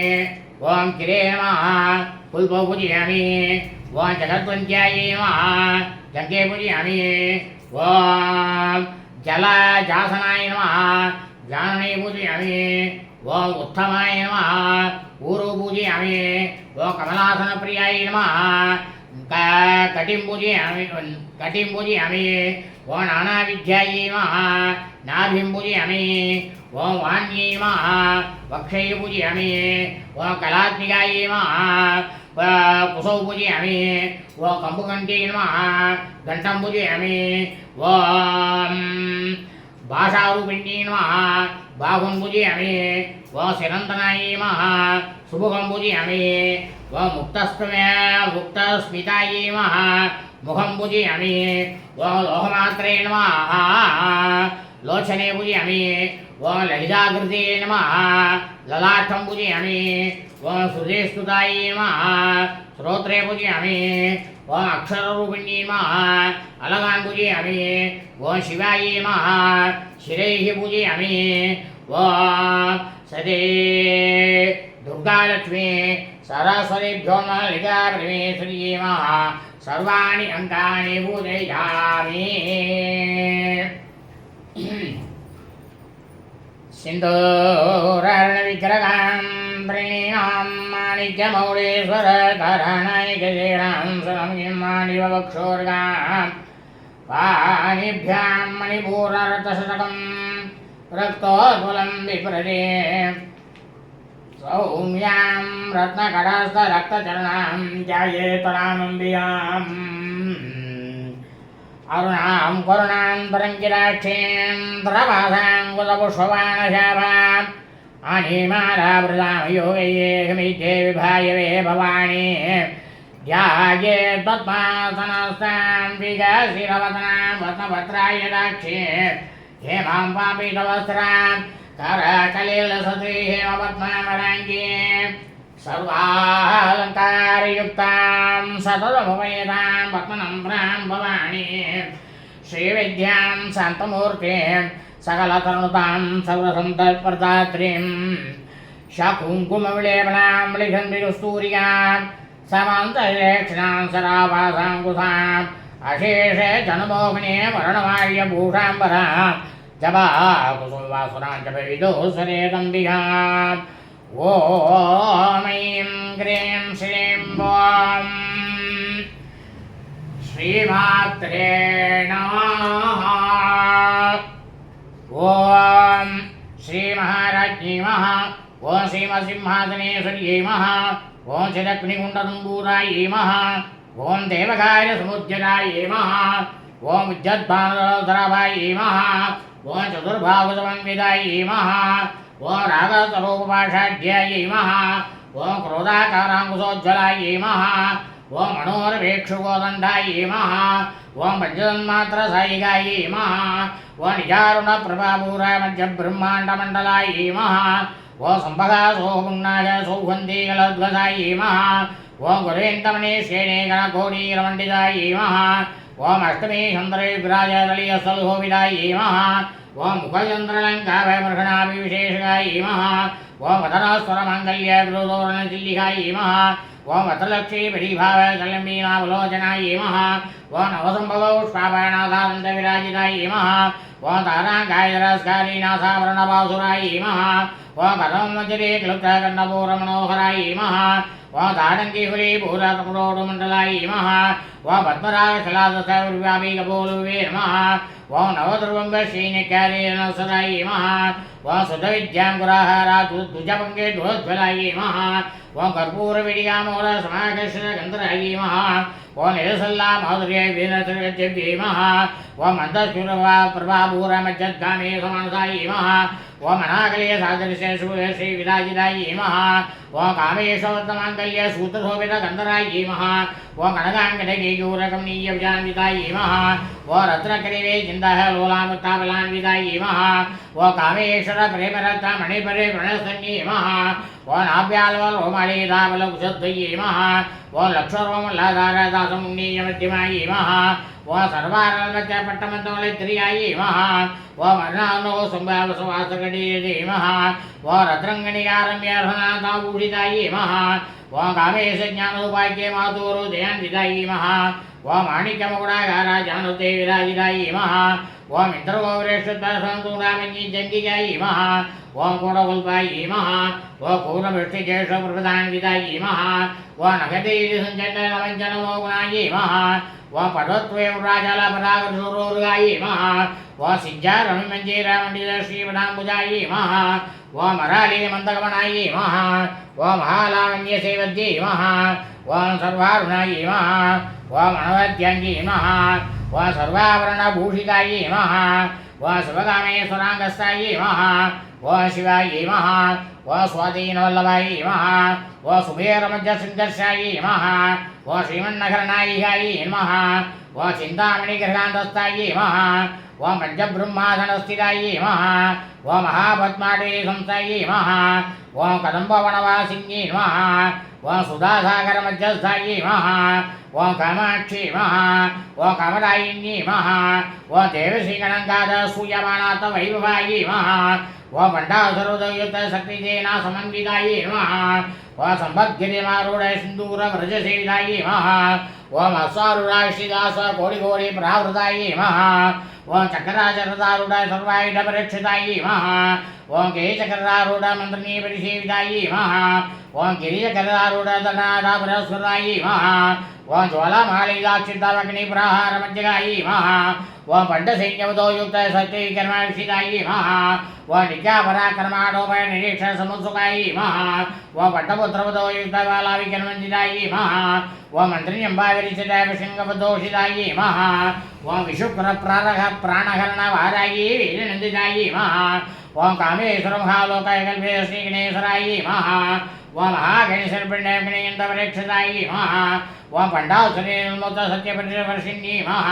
[SPEAKER 2] ओम किरे नमः पुल्पौ पूजयामि ओम जगद्वन्द्यायै नमः जङ्गे पूजयामि ओम जलजासनाय नमः जानने पूजयामि ओम उत्तमाय नमः ऊरु पूजयामि ओम कमलासनप्रियाय नमः कटिं पूजयामि ओम नानाविद्यायै नमः नाभिं पूजयामि ओम वाण्यै नमः वक्षै पूजयामि ओम कलात्मिकायै नमः कुशौ पूजयामि ओम कम्बुकण्ठे नमः घण्टं पूजयामि ओम भाषारूपिण्यै नमः बाहुं पूजयामि ओम शिरन्तनायै नमः सुमुखं पूजयामि ओम मुक्तस्मितायै नमः मुखं पूजयामि ओम लोहमात्रे नमः लोचने पूजयामि ओम ललिताकृते नमः ललाटं पूजयामि ओम सुरेस्तुताय नमः श्रोत्रे पूजयामि ओम अक्षररूपिणी नमः अलगान् पूजयामि ओम शिवाय नमः शिरैः पूजयामि ओम सदे दुर्गालक्ष्मी सरस्वतीभ्यो नमः ललितापरमेश्वर्यै नमः सर्वाणि अङ्गानि पूजयामि सिन्दूरार्णविग्रहां प्रणीनां माणिक्यमौळेश्वरकरणैकशेरां समगिमाणिवक्षोर्गां पाणिभ्यां मणिपूररतशतकं रक्तोत्पलं विप्रदे सौम्यां रत्नकटास्थरक्तचरणां ध्यायेत्तरामम्बिकाम् अरुणां करुणां तरङ्गिराक्षीं धरवासां कुलपुष्पबाणशापाम् अनिमालावृतां योगैकमिध्ये विभायवे भवानी ध्यायेत्पद्मासनस्तां विकसितवदनां वत्नभद्रायदाक्षीं हेमां पापितवस्त्रां करकलिलसती हेमपद्मावराङ्गीं सर्वालङ्कारयुक्तां सततमुपयतां पद्मनम्रां भवानी श्रीविद्यां शान्तमूर्तिं सकलतनुतां सर्वसन्तत्प्रदात्रीं शकुङ्कुमविलेपनां लिखन्विकस्तूरिकां समान्तरेक्षणां सरावासां कुसाम् अशेषे जनमोहने वर्णमार्यभूषाम्बरां जपाकुसुमवासुरां जपविदोसरेदम्बिकाम् ॐ ऐं क्रीं श्रीं वां श्रीमात्रे नमः ॐ श्रीमहाराज्ञी नमः ॐ श्रीमसिंहासनेश्वर्यै नमः ॐ श्रीलक्ष्मीकुण्डतम्बूरायै नमः ॐ देवकार्यसमुज्जलायै नमः ॐ उज्जद्भानुधराभायै नमः ॐ चतुर्भागसमन्वितायै नमः ॐ रागस्वरूपपाषाढ्यायै नमः ॐ क्रोधाकाराङ्कुशोज्ज्वलायै नमः ॐ मनोरवेक्षुकोदण्डायै नमः ॐ पञ्चतन्मात्रसायिकायै नमः ॐ निजारुणप्रभापूरामध्यब्रह्माण्डमण्डलायै नमः ॐ सम्भगासोपुण्णाय सौगन्धीकलध्वसायै नमः ॐ गुरुवेन्तमनेश्येणे गणकोटीरमण्डितायै नमः ॐ अष्टमी चन्द्रे विराजदलीयस्थलशोभितायै नमः ॐ मुखचन्द्रलङ्काभयमर्षणाभिविशेषकायै नमः ॐ वदनस्वरमाङ्गल्यगुरुदोरणचिल्लिकायै नमः ॐ वत्रलक्ष्मीपरिभावकलम्बीनावलोचनायै नमः ॐ नवसम्भवपुष्पाभयनाथानन्दविराजितायै नमः ॐ ताराङ्कायरस्कारीनाथाभरणबासुरायै नमः ॐ कदम्मजरे क्लुप्तकर्णपूरमनोहरायै नमः ॐ ताडङ्कीहुलीभूरकपुरोडुमण्डलायै नमः ॐ पद्मरागशलासविव्यापीकपोलुवे नमः ॐ नवद्रुवम्बश्रीनिकारेणसदायै नमः ॐ सुधविद्याङ्कुराहाराद्भुजपङ्के ध्वज्वलायै नमः ॐ कर्पूरविडियामूलसमाकर्षणगन्धरायै नमः ॐ निरसल्लामाधुर्यै वीरसर्गज्जभ्यै नमः ॐ मन्दस्फुरप्रभापूरमज्जद्गामे समानसायै नमः ॐ अनाकलीयसादृश्यश्रीविराजितायै नमः ॐ कामेशवर्तमाङ्गल्यसूत्रशोभितगन्धरायै नमः ॐ कनकाङ्कटकीयूरकमनीयविजान्वितायै नमः ॐ रत्नकरिवे चिन्दः लोलामुत्ताबलान्वितायै नमः ॐ कामेश्वरप्रेमरत्नमणिपरे प्रणस्तन्यै नमः ॐ नाभ्यालवरोमणीदाबलकुशद्वयै नमः ॐ लक्षरोमल्लाधारदासमुन्नीयमध्यमायै नमः ॐ सर्वारल्मच्चपट्टमन्तोलित्रियायै नमः ॐ अर्णानो सम्भावसवासकटीयते नमः ॐ रत्नङ्गणिकारम्यर्हनाथाभूषितायै नमः ॐ कामेशज्ञानोपाक्ये मातुरुदयान्वितायै नमः ॐ माणिक्यमकुडागाराजानुते विराजितायै नमः ॐ इन्द्रगोवरेश्वरसन्तूरामञ्जीजङ्गिकायै नमः ॐ कोडकुल्पायै नमः ॐ पूर्णवृष्टिज्येष्ठप्रप्रदान्वितायै नमः ॐ नखदैर्यसञ्चन्नमञ्जनमोगुणायै नमः ॐ पटोत्वेवराजलपरागशूरोरुगायै नमः ॐ सिज्जारमिमञ्जीरामण्डितश्रीपदाम्बुजायै नमः ॐ मरालीमन्दगमनायै नमः ॐ महालावण्यसेवद्यै नमः ॐ सर्वारुणायै नमः ॐ अनवद्याङ्गी नमः ॐ सर्वाभरणभूषितायै नमः ॐ ओं शिवकामेश्वरांगस्तायै नमः ओं शिवायै नमः ओं स्वाधीनवल्लभायै नमः ओं सुबेरमध्यसंघर्षायै नमः ओं श्रीमन्नगरनायिकायै नमः ओं चिन्तामणिगृहान्तस्थायै नमः ओं पञ्चब्रह्मासनस्थितायै नमः ओं महापद्माटये संस्थायै नमः ओं कदम्बवनवासिन्यै नमः ओं सुधासागरमध्यस्थायै नमः ओं कामाक्षी नमः ओं कामदायिन्यै नमः ओं देवश्रीगणङ्गाधसूयमानाथवैभवायै नमः ओं पण्डासुरोदयुक्तशक्तिजेना समन्वितायै नमः ओं सम्पद्गिरिमारूढ सिन्दूरव्रजसेवितायै नमः ओं अश्वारूढाश्रिदास कोटिकोटि प्रावृतायै नमः ओं चक्राचरदारूढ सर्वायुधपरीक्षितायै नमः ओं केशकरारूढ मन्त्रिणी परिसेवितायै नमः ओं गिरिजकरारूढ दण्डाधापुरस्वरायै नमः ओं ज्वालामालिदाक्षितावग्निप्रहारमध्यगायै नमः ओं पण्डसैन्यवतो युक्त सत्यविकर्माक्षितायै नमः ओं नित्यापराक्रमाणोपनिरीक्षणसमुत्सुकायै नमः ओं पट्टपुत्रवतो युक्तबालाविकर्मञ्जितायै नमः ओं मन्त्रिण्यम्बाविरिचिताभिषङ्गवदोषितायै नमः ओं विशुक्रप्राणहरणवारायै वीरनन्दितायै नमः ओं कामेश्वरमहालोकैकल्पे श्रीगणेश्वरायै नमः ओं महागणेशर्पिण्डपरीक्षितायै नमः ओं पण्डासुरेन्मुक्तसत्यपरिवर्षिण्यै नमः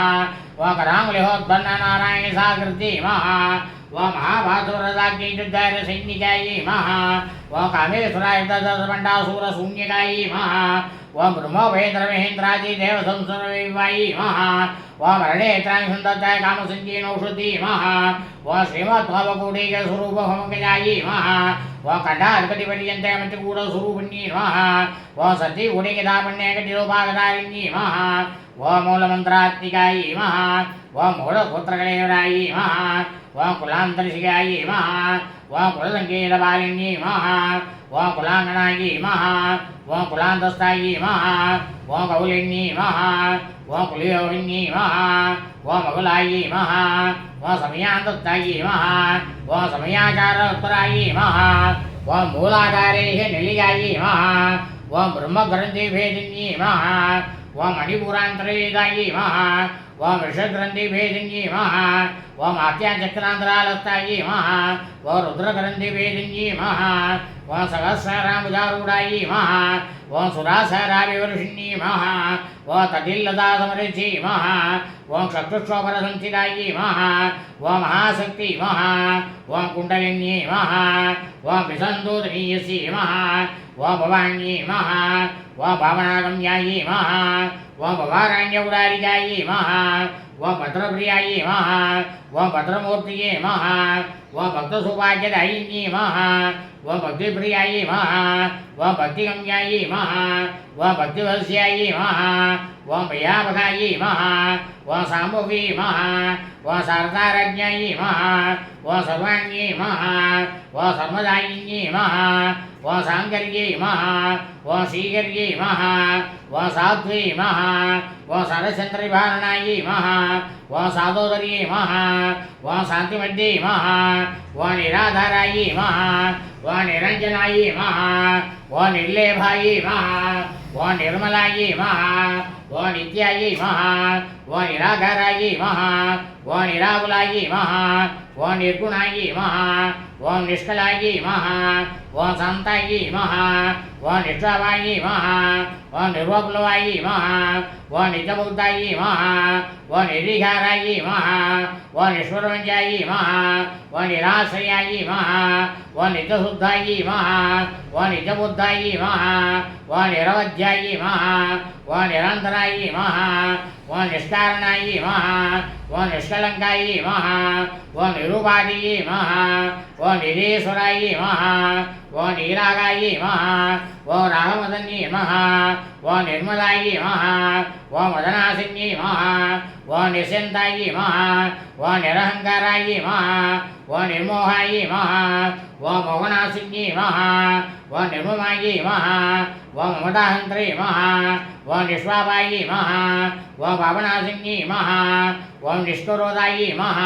[SPEAKER 2] ओं कराङ्गुलिहोत्पन्ननारायणसाकृत्यै नमः ओं महाभासुरदाग्नियुद्धैर्यसैनिकायै नमः ओं कामेश्वरायुधदशपण्डासुरशून्यकायै नमः ओं ब्रह्मवेन्द्रमहेन्द्रादिदेवसंसर्वैवायै नमः ओं मरणेत्राङ्गसुन्दत्ताय कामसञ्जीनौषधी नमः ओं श्रीमद्भवकोटिकस्वरूपभवङ्गजायै नमः ओं कण्ठाधिपतिपर्यन्ते मन्त्रकूटस्वरूपिण्यै नमः ओं सतीगुणिकितापण्यकटिलोपागदारिण्यै नमः ओं मूलमन्त्रात्मिकायै नमः ओं मूलपुत्रकलेवरायै नमः ओं कुलान्तरिशिकायै नमः ओं कुलसङ्केतपालिन्यै नमः ओं कुलाङ्गनायै नमः ओं कुलान्तस्थायै नमः ओं कौलिन्यै नमः ओं कुलयोगिन्यै नमः ओं मकुलायै नमः ओं समयान्तस्थायै नमः ओं समयाचारोत्तरायै नमः ओं मूलाधारैः निलयायै नमः ओं ब्रह्मग्रन्थिभेदिन्यै नमः ओं मणिपुरान्तरवेदायै नमः ओं वृषग्रन्थिभेदिन्यै नमः ओं आत्याचक्रान्तरालस्तायै नमः ओं रुद्रग्रन्थिभेदिन्यै नमः ओं सहस्रारामुदारूढायै नमः ओं सुरासहराभिवर्षिण्यै नमः ओं तटिल्लतासमृद्ध्यै नमः ओं चक्षुष्वपरसंस्थितायै नमः ओं महाशक्ति नमः ओं कुण्डलिन्यै नमः ओं विसन्दूतनीयस्यै नमः ओं भवान्यै नमः ओं भावनागम्यायै नमः ओं भवारण्यगुडारिकायै नमः ओं भद्रप्रियायै नमः ओं भद्रमूर्तये नमः ओं भक्तसौभाग्यदायिन्यै नमः ओं भक्तिप्रियायै नमः ओं भक्तिगम्यायै नमः ओं भक्तिवत्स्यायै नमः ओं भयावकायै नमः ओं साम्भवी नमः ओं शारदारज्ञायै नमः ओं सर्वाण्यै नमः ओं सर्वदायिन्यै नमः ओं साङ्कर्यै नमः ओं श्रीकर्यै नमः ओं साध्वी नमः ओं सरचन्द्रभारणायै नमः ओं सादोदर्यै नमः ओं शान्तिमद्यै नमः ओं निराधारायै नमः ओं निरञ्जनायै नमः ओं निर्लेभायै नमः ओं निर्मलायै नमः ओं नित्यायै नमः ओं निराधारायै नमः ओं निराकुलायै नमः ओं निर्गुणायै नमः ओं निष्कलायै नमः ओं शान्तायै नमः ओं निष्ठावायै नमः ओं निर्वकुलवायै नमः ओं नित्यमुक्तायै नमः ओं निर्विकारायै नमः ओं निष्प्रपञ्चायै नमः ओं निराश्रयायै नमः ओं नित्यशुद्धायै नमः ओं नित्यबुद्धायै नमः ओं निरवध्यायै नमः ओं निरन्तरायै नमः ओं निष्कारणायै नमः ओं निष्कलङ्कायै नमः ओं निरुपाधियै नमः ओं निरीश्वरायै नमः ओं नीरागायै नमः ओं रागमदन्यै नमः ओं निर्मलायै नमः ओं मदनासिन्यै नमः ओं निश्चिन्तायै नमः ओं निरहङ्कारायै नमः ओं निर्मोहायै नमः ओं मोहनासिन्यै नमः ओं निर्ममायै नमः ओं ममताहन्त्रे नमः ओं निष्पापायै नमः ओं पापनासिन्यै नमः ओं निष्क्रोधायै नमः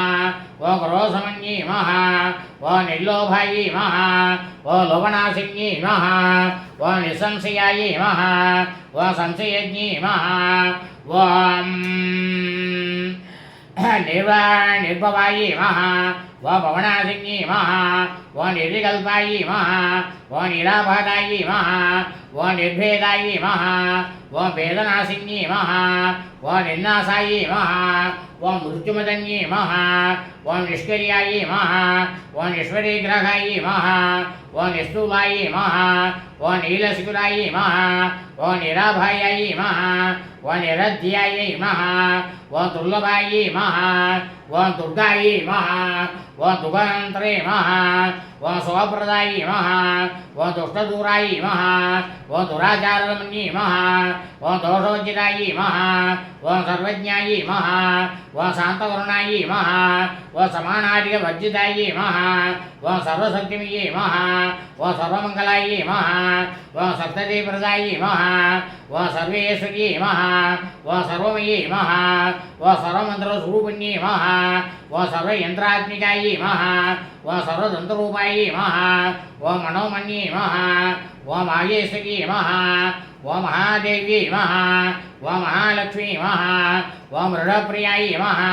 [SPEAKER 2] ओं क्रोधसमन्यै नमः ओं निर्लोभायै नमः ओं लोभनासिन्यै नमः ओं निसंशयायै नमः ओं संशयज्ञै नमः ओं निर्भवायी महा व भवनासिनी महा व निर्विकल्पायी महा व निराभादायी महा व निर्भेदायी महा व वेदनासिनी महा व निर्नाशायी महा व मृत्युमदन्यी महा व निष्क्रियायी महा व निष्वरिग्रहायी महा व निस्तूलायी महा व नीलशिखुरायी महा व निराभायायी महा व निरध्यायी महा व दुर्लभायी महा व दुर्गायी महा व दुगंत्रे महा व स्वप्रदायी महा व दुष्टदूरायी महा व दुराचारमन्यी महा व दोषोचितायी महा व सर्वज्ञायी महा व शांतवरुणायी महा व समानाधिकवर्जितायी महा व सर्वशक्तिमयी महा व सर्वमंगलायी महा व सप्ततिप्रदायी महा व सर्वेश्वरी महा व सर्वमयी महा व सर्वमंत्रस्वरूपिणी महा व सर्वयंत्रात्मिकायी महा व सर्वतंत्ररूपायी महा व मनोमयी महा व माहेश्वरी महा व महादेवी महा व महालक्ष्मी महा व मृडप्रियायी महा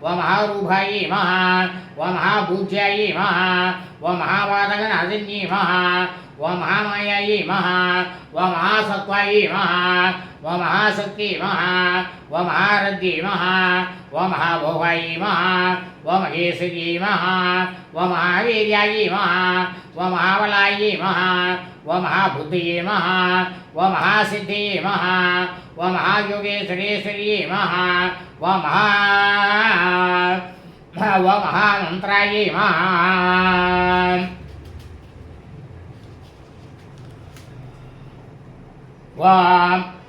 [SPEAKER 2] व महारूपायी महा व महापूज्यायी महा व महावादकनादिनी महा व महामायायी महा व महासत्वायी महा व महाशक्ति महा व महारद्धि महा व महाभोगायी महा व महेश्वरी महा व महावीर्यायी महा व महाबलायी महा व महाबुद्धि महा व महासिद्धि महा व महायोगेश्वरेश्वरी महा व महामंत्रायी महा व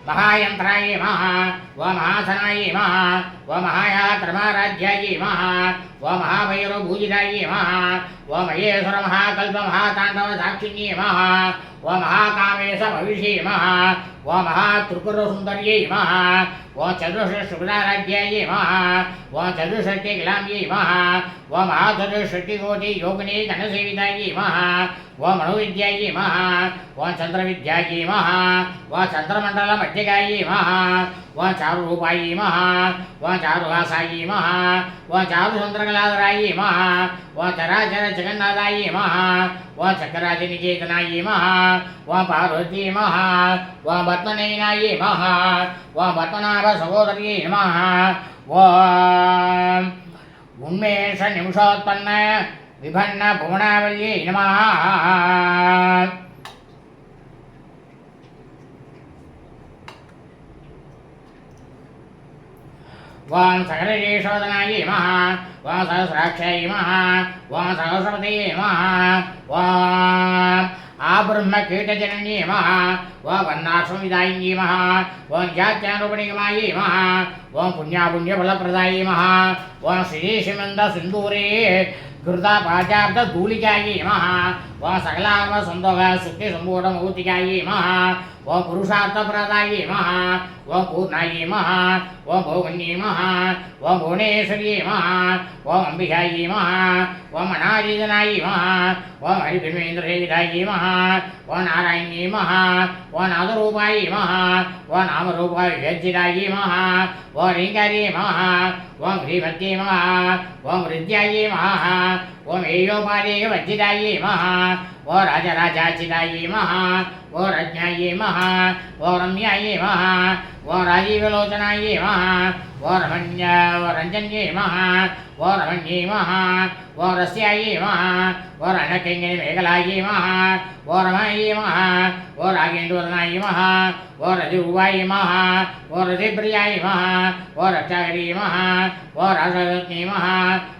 [SPEAKER 2] महायंत्रायी महा व महासनायी महा व महायात्रमाराध्यायी महा व महाभैरवभूजितायी महा व महेश्वर महाकल्प महातांडव साक्षिणी महा व महाकामेश भविषी महा व महात्रिपुरसुंदर्यै महा व चतुष्षष्टिराध्यायी महा व चतुष्षष्टिकलाम्यै महा व महाचतुष्षष्टिकोटि योगिनी गणसेवितायै महा व मनोविद्यायै महा व चंद्रविद्यायै महा व चंद्रमंडलमध्यगायै महा व चारुरूपायै महा व चारुहासायै महा व चारुचंद्रकलाधरायै महा व चराचर जगन्नाथायै महा व चक्रराजनिकेतनायै महा व पार्वती महा व पद्मनयनायै महा व पद्मनाभ सहोदर्यै नमः व उन्मेष निमिषोत्पन्न विभन्न भुवनावल्यै नमः वां सकलदेशोदनायै महा वां सहस्राक्षयै महा वां सहस्रवत्यै महा वां आब्रह्मकीटजनन्यै महा वां वर्णाश्रमविदायिन्यै महा वां जात्यानुपनिगमायै महा वां पुण्यापुण्यफलप्रदायै महा वां श्रीश्रीमन्तसिन्दूरे घृतापाचाब्दधूलिकायै महा वां सकलात्मसन्दोगशुक्तिसम्पूर्णमौक्तिकायै महा व पुरुषार्थप्रदायै महा व पूर्णायै महा व भोगन्यै महा व भुवनेश्वर्यै महा व अंबिकायै महा व मनाजिजनायै महा व हरिब्रह्मेन्द्रसेवितायै महा व नारायण्यै महा व नादरूपायै महा व नामरूपविभज्जितायै महा व रीङ्गायै महा व ह्रीमत्यै महा व मृद्यायै महा व मेयोपादेयवज्जितायै महा व राजराजाचितायै महा व रज्ञायै महा व रम्यायै महा व राजीवलोचनायै महा व रंजन्यै महा व रमण्यै महा व रस्यायै महा व रणकिङ्गिनी मेखलायै महा व रमायै महा व रागेन्दुवदनायै महा व रजरूपायै महा व रतिप्रियायै महा व रक्षाकरी महा व रासरत्नी महा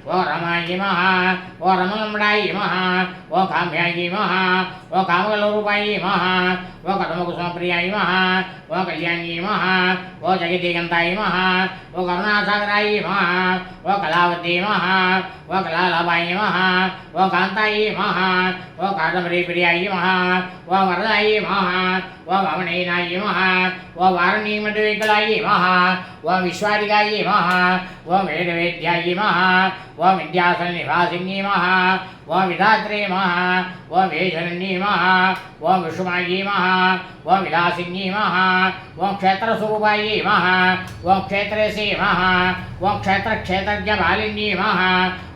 [SPEAKER 2] व रमायै महा व रमलम्बडायै महा व काम्यायै महा व कामकलरूपायै महा व कदमकुसुमप्रियायै महा व कल्याण्यै महा व जगदिगन्तायै महा व करुणासागरायै महा व कलावत्यै महा व कलालाभायै महा व कान्तायै महा व कादम्बरीप्रियायै महा व वरदायै महा व भवनयनायै महा ओम वारुणीमधुविकलायै नमः ओम विश्वादिकायै नमः ओम वेदवेद्यायै नमः ओम विद्यासननिवासिन्यै नमः ओम विधात्रे नमः ओम वेशरण्यै नमः ओम विष्णुमायै नमः ओम विलासिन्यै नमः ओम क्षेत्रस्वरूपायै नमः ओम क्षेत्रेशे नमः ओम क्षेत्रक्षेत्रज्ञमालिन्यै नमः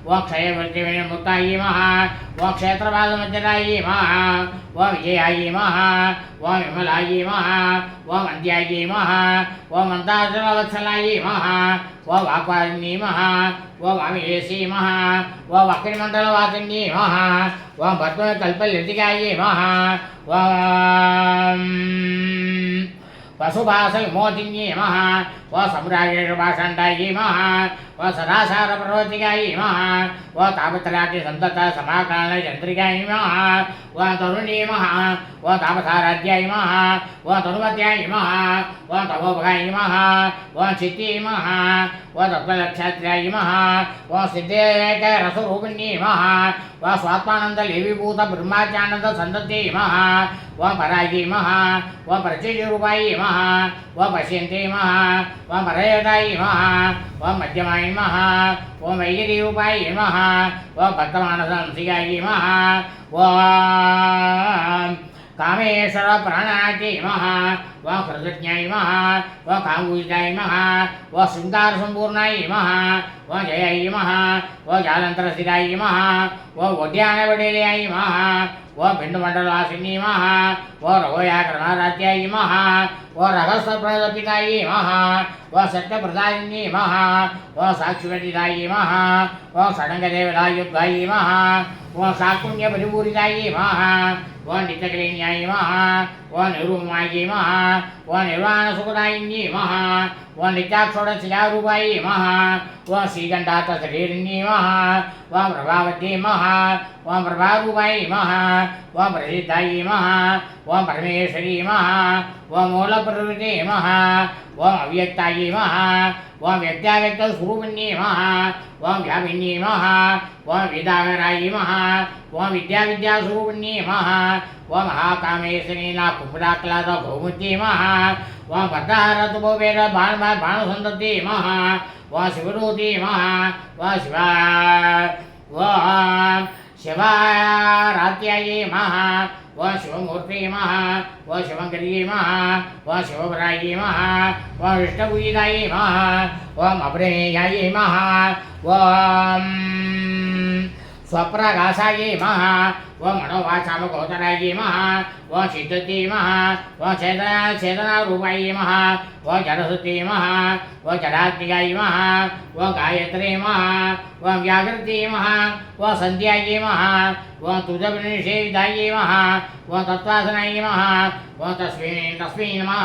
[SPEAKER 2] ओम क्षयवृत्तिविमुक्तायै नमः ओम क्षेत्रपादमज्जनायै नमः ओम विजयायै नमः ओम विमलायै नमः ओम अन्त्यायै नमः ओम अन्ताचलवत्सलायै नमः ओम वाक्पादिन्यै नमः ओम वामियेशी नमः ओम अग्निमण्डलवासिन्यै नमः ओम पद्मकल्पलतिकायै नमः ओम पशुभासविमोचिन्यै नमः ओम सम्राजेषुभाषण्डायै नमः ओम सदासारपर्वतिकायै नमः ओम तापत्रयादिसन्ततसमाकारणचन्द्रिकायै नमः ओम तरुण्यै नमः ओम तापसाराध्यायै नमः ओम तनुवत्यायै नमः ओम तमोभगायै नमः ओम चित्त्यै नमः ओम तत्त्वलक्षात्र्यायै नमः ओम सिद्धेकरसरूपिण्यै नमः ओम स्वात्मानन्दलेवीभूतब्रह्माचानन्दसन्तत्यै नमः ओम परायै नमः ओम प्रचेजरूपायै नमः ओम पश्यन्त्यै नमः ओम परयतायै नमः ओम मध्यमायै नमः ओम वैगिरीरूपायै नमः ओम भक्तमानसंसिकायै नमः ओम कामेश्वर प्राणायै नमः ओम कृतज्ञायै नमः ओम कामपूजितायै नमः ओम शृङ्गारसम्पूर्णायै नमः ओम जयायै नमः ओम जालन्तरस्थितायै नमः ओम उद्यानवडेल्यायै नमः ओम बिन्दुमण्डलवासिन्यै नमः ओम रघोयाकरणाराध्यायै नमः ओम रहस्यप्रदपितायै नमः ओम सत्यप्रदायिन्यै नमः ओम साक्षिवटितायै नमः ओम षडङ्गदेवतायुक्तायै नमः ओम शाकुण्यपरिपूरितायै नमः ओम नित्यकलिन्यायै नमः ओम निरुमायै नमः ओम निर्वाणसुखदायिन्यै नमः ओम नित्याक्षोडशिलारूपायै नमः ओम श्रीगण्डातशरीरिण्यै नमः ओम प्रभावत्यै नमः ओम प्रभारूपायै नमः ओम प्रसिद्धायै नमः ओम परमेश्वरी नमः ओम मूलप्रवृत्ते नमः ओम अव्यक्तायै नमः ओम व्यक्ताव्यक्तस्वरूपिण्यै नमः ओम व्यापिन्यै नमः ओम वेदागरायै नमः ओम विद्यास्वरूपिण्यै नमः ओम महाकामेश्वरीना कुम्भडाक्लाद भौमुत्यै नमः ओम भद्रहारतुभोवेद भानुसन्तत्यै नमः ओम शिवरूपी नमः ओम शिवाराध्यायै नमः ओम शिवमूर्ते नमः ओम शिवङ्कर्यै नमः ओम शिवपरायै नमः ओम विष्णुपूजितायै नमः ओम अप्रमेयायै नमः ओम स्वप्रकाशायै नमः ओम मनोवाचामगोचरायै नमः ओम सिद्धत्यै नमः ओम चेतनारूपायै नमः ओम जडसुत्यै नमः ओम जडात्मिकायै नमः ओम गायत्र्यै नमः ओम व्याघ्रत्यै नमः ओम सन्ध्यायै नमः ओम तुजनिषेवितायै नमः ओम तत्त्वासनायै नमः ओम तस्मै नमः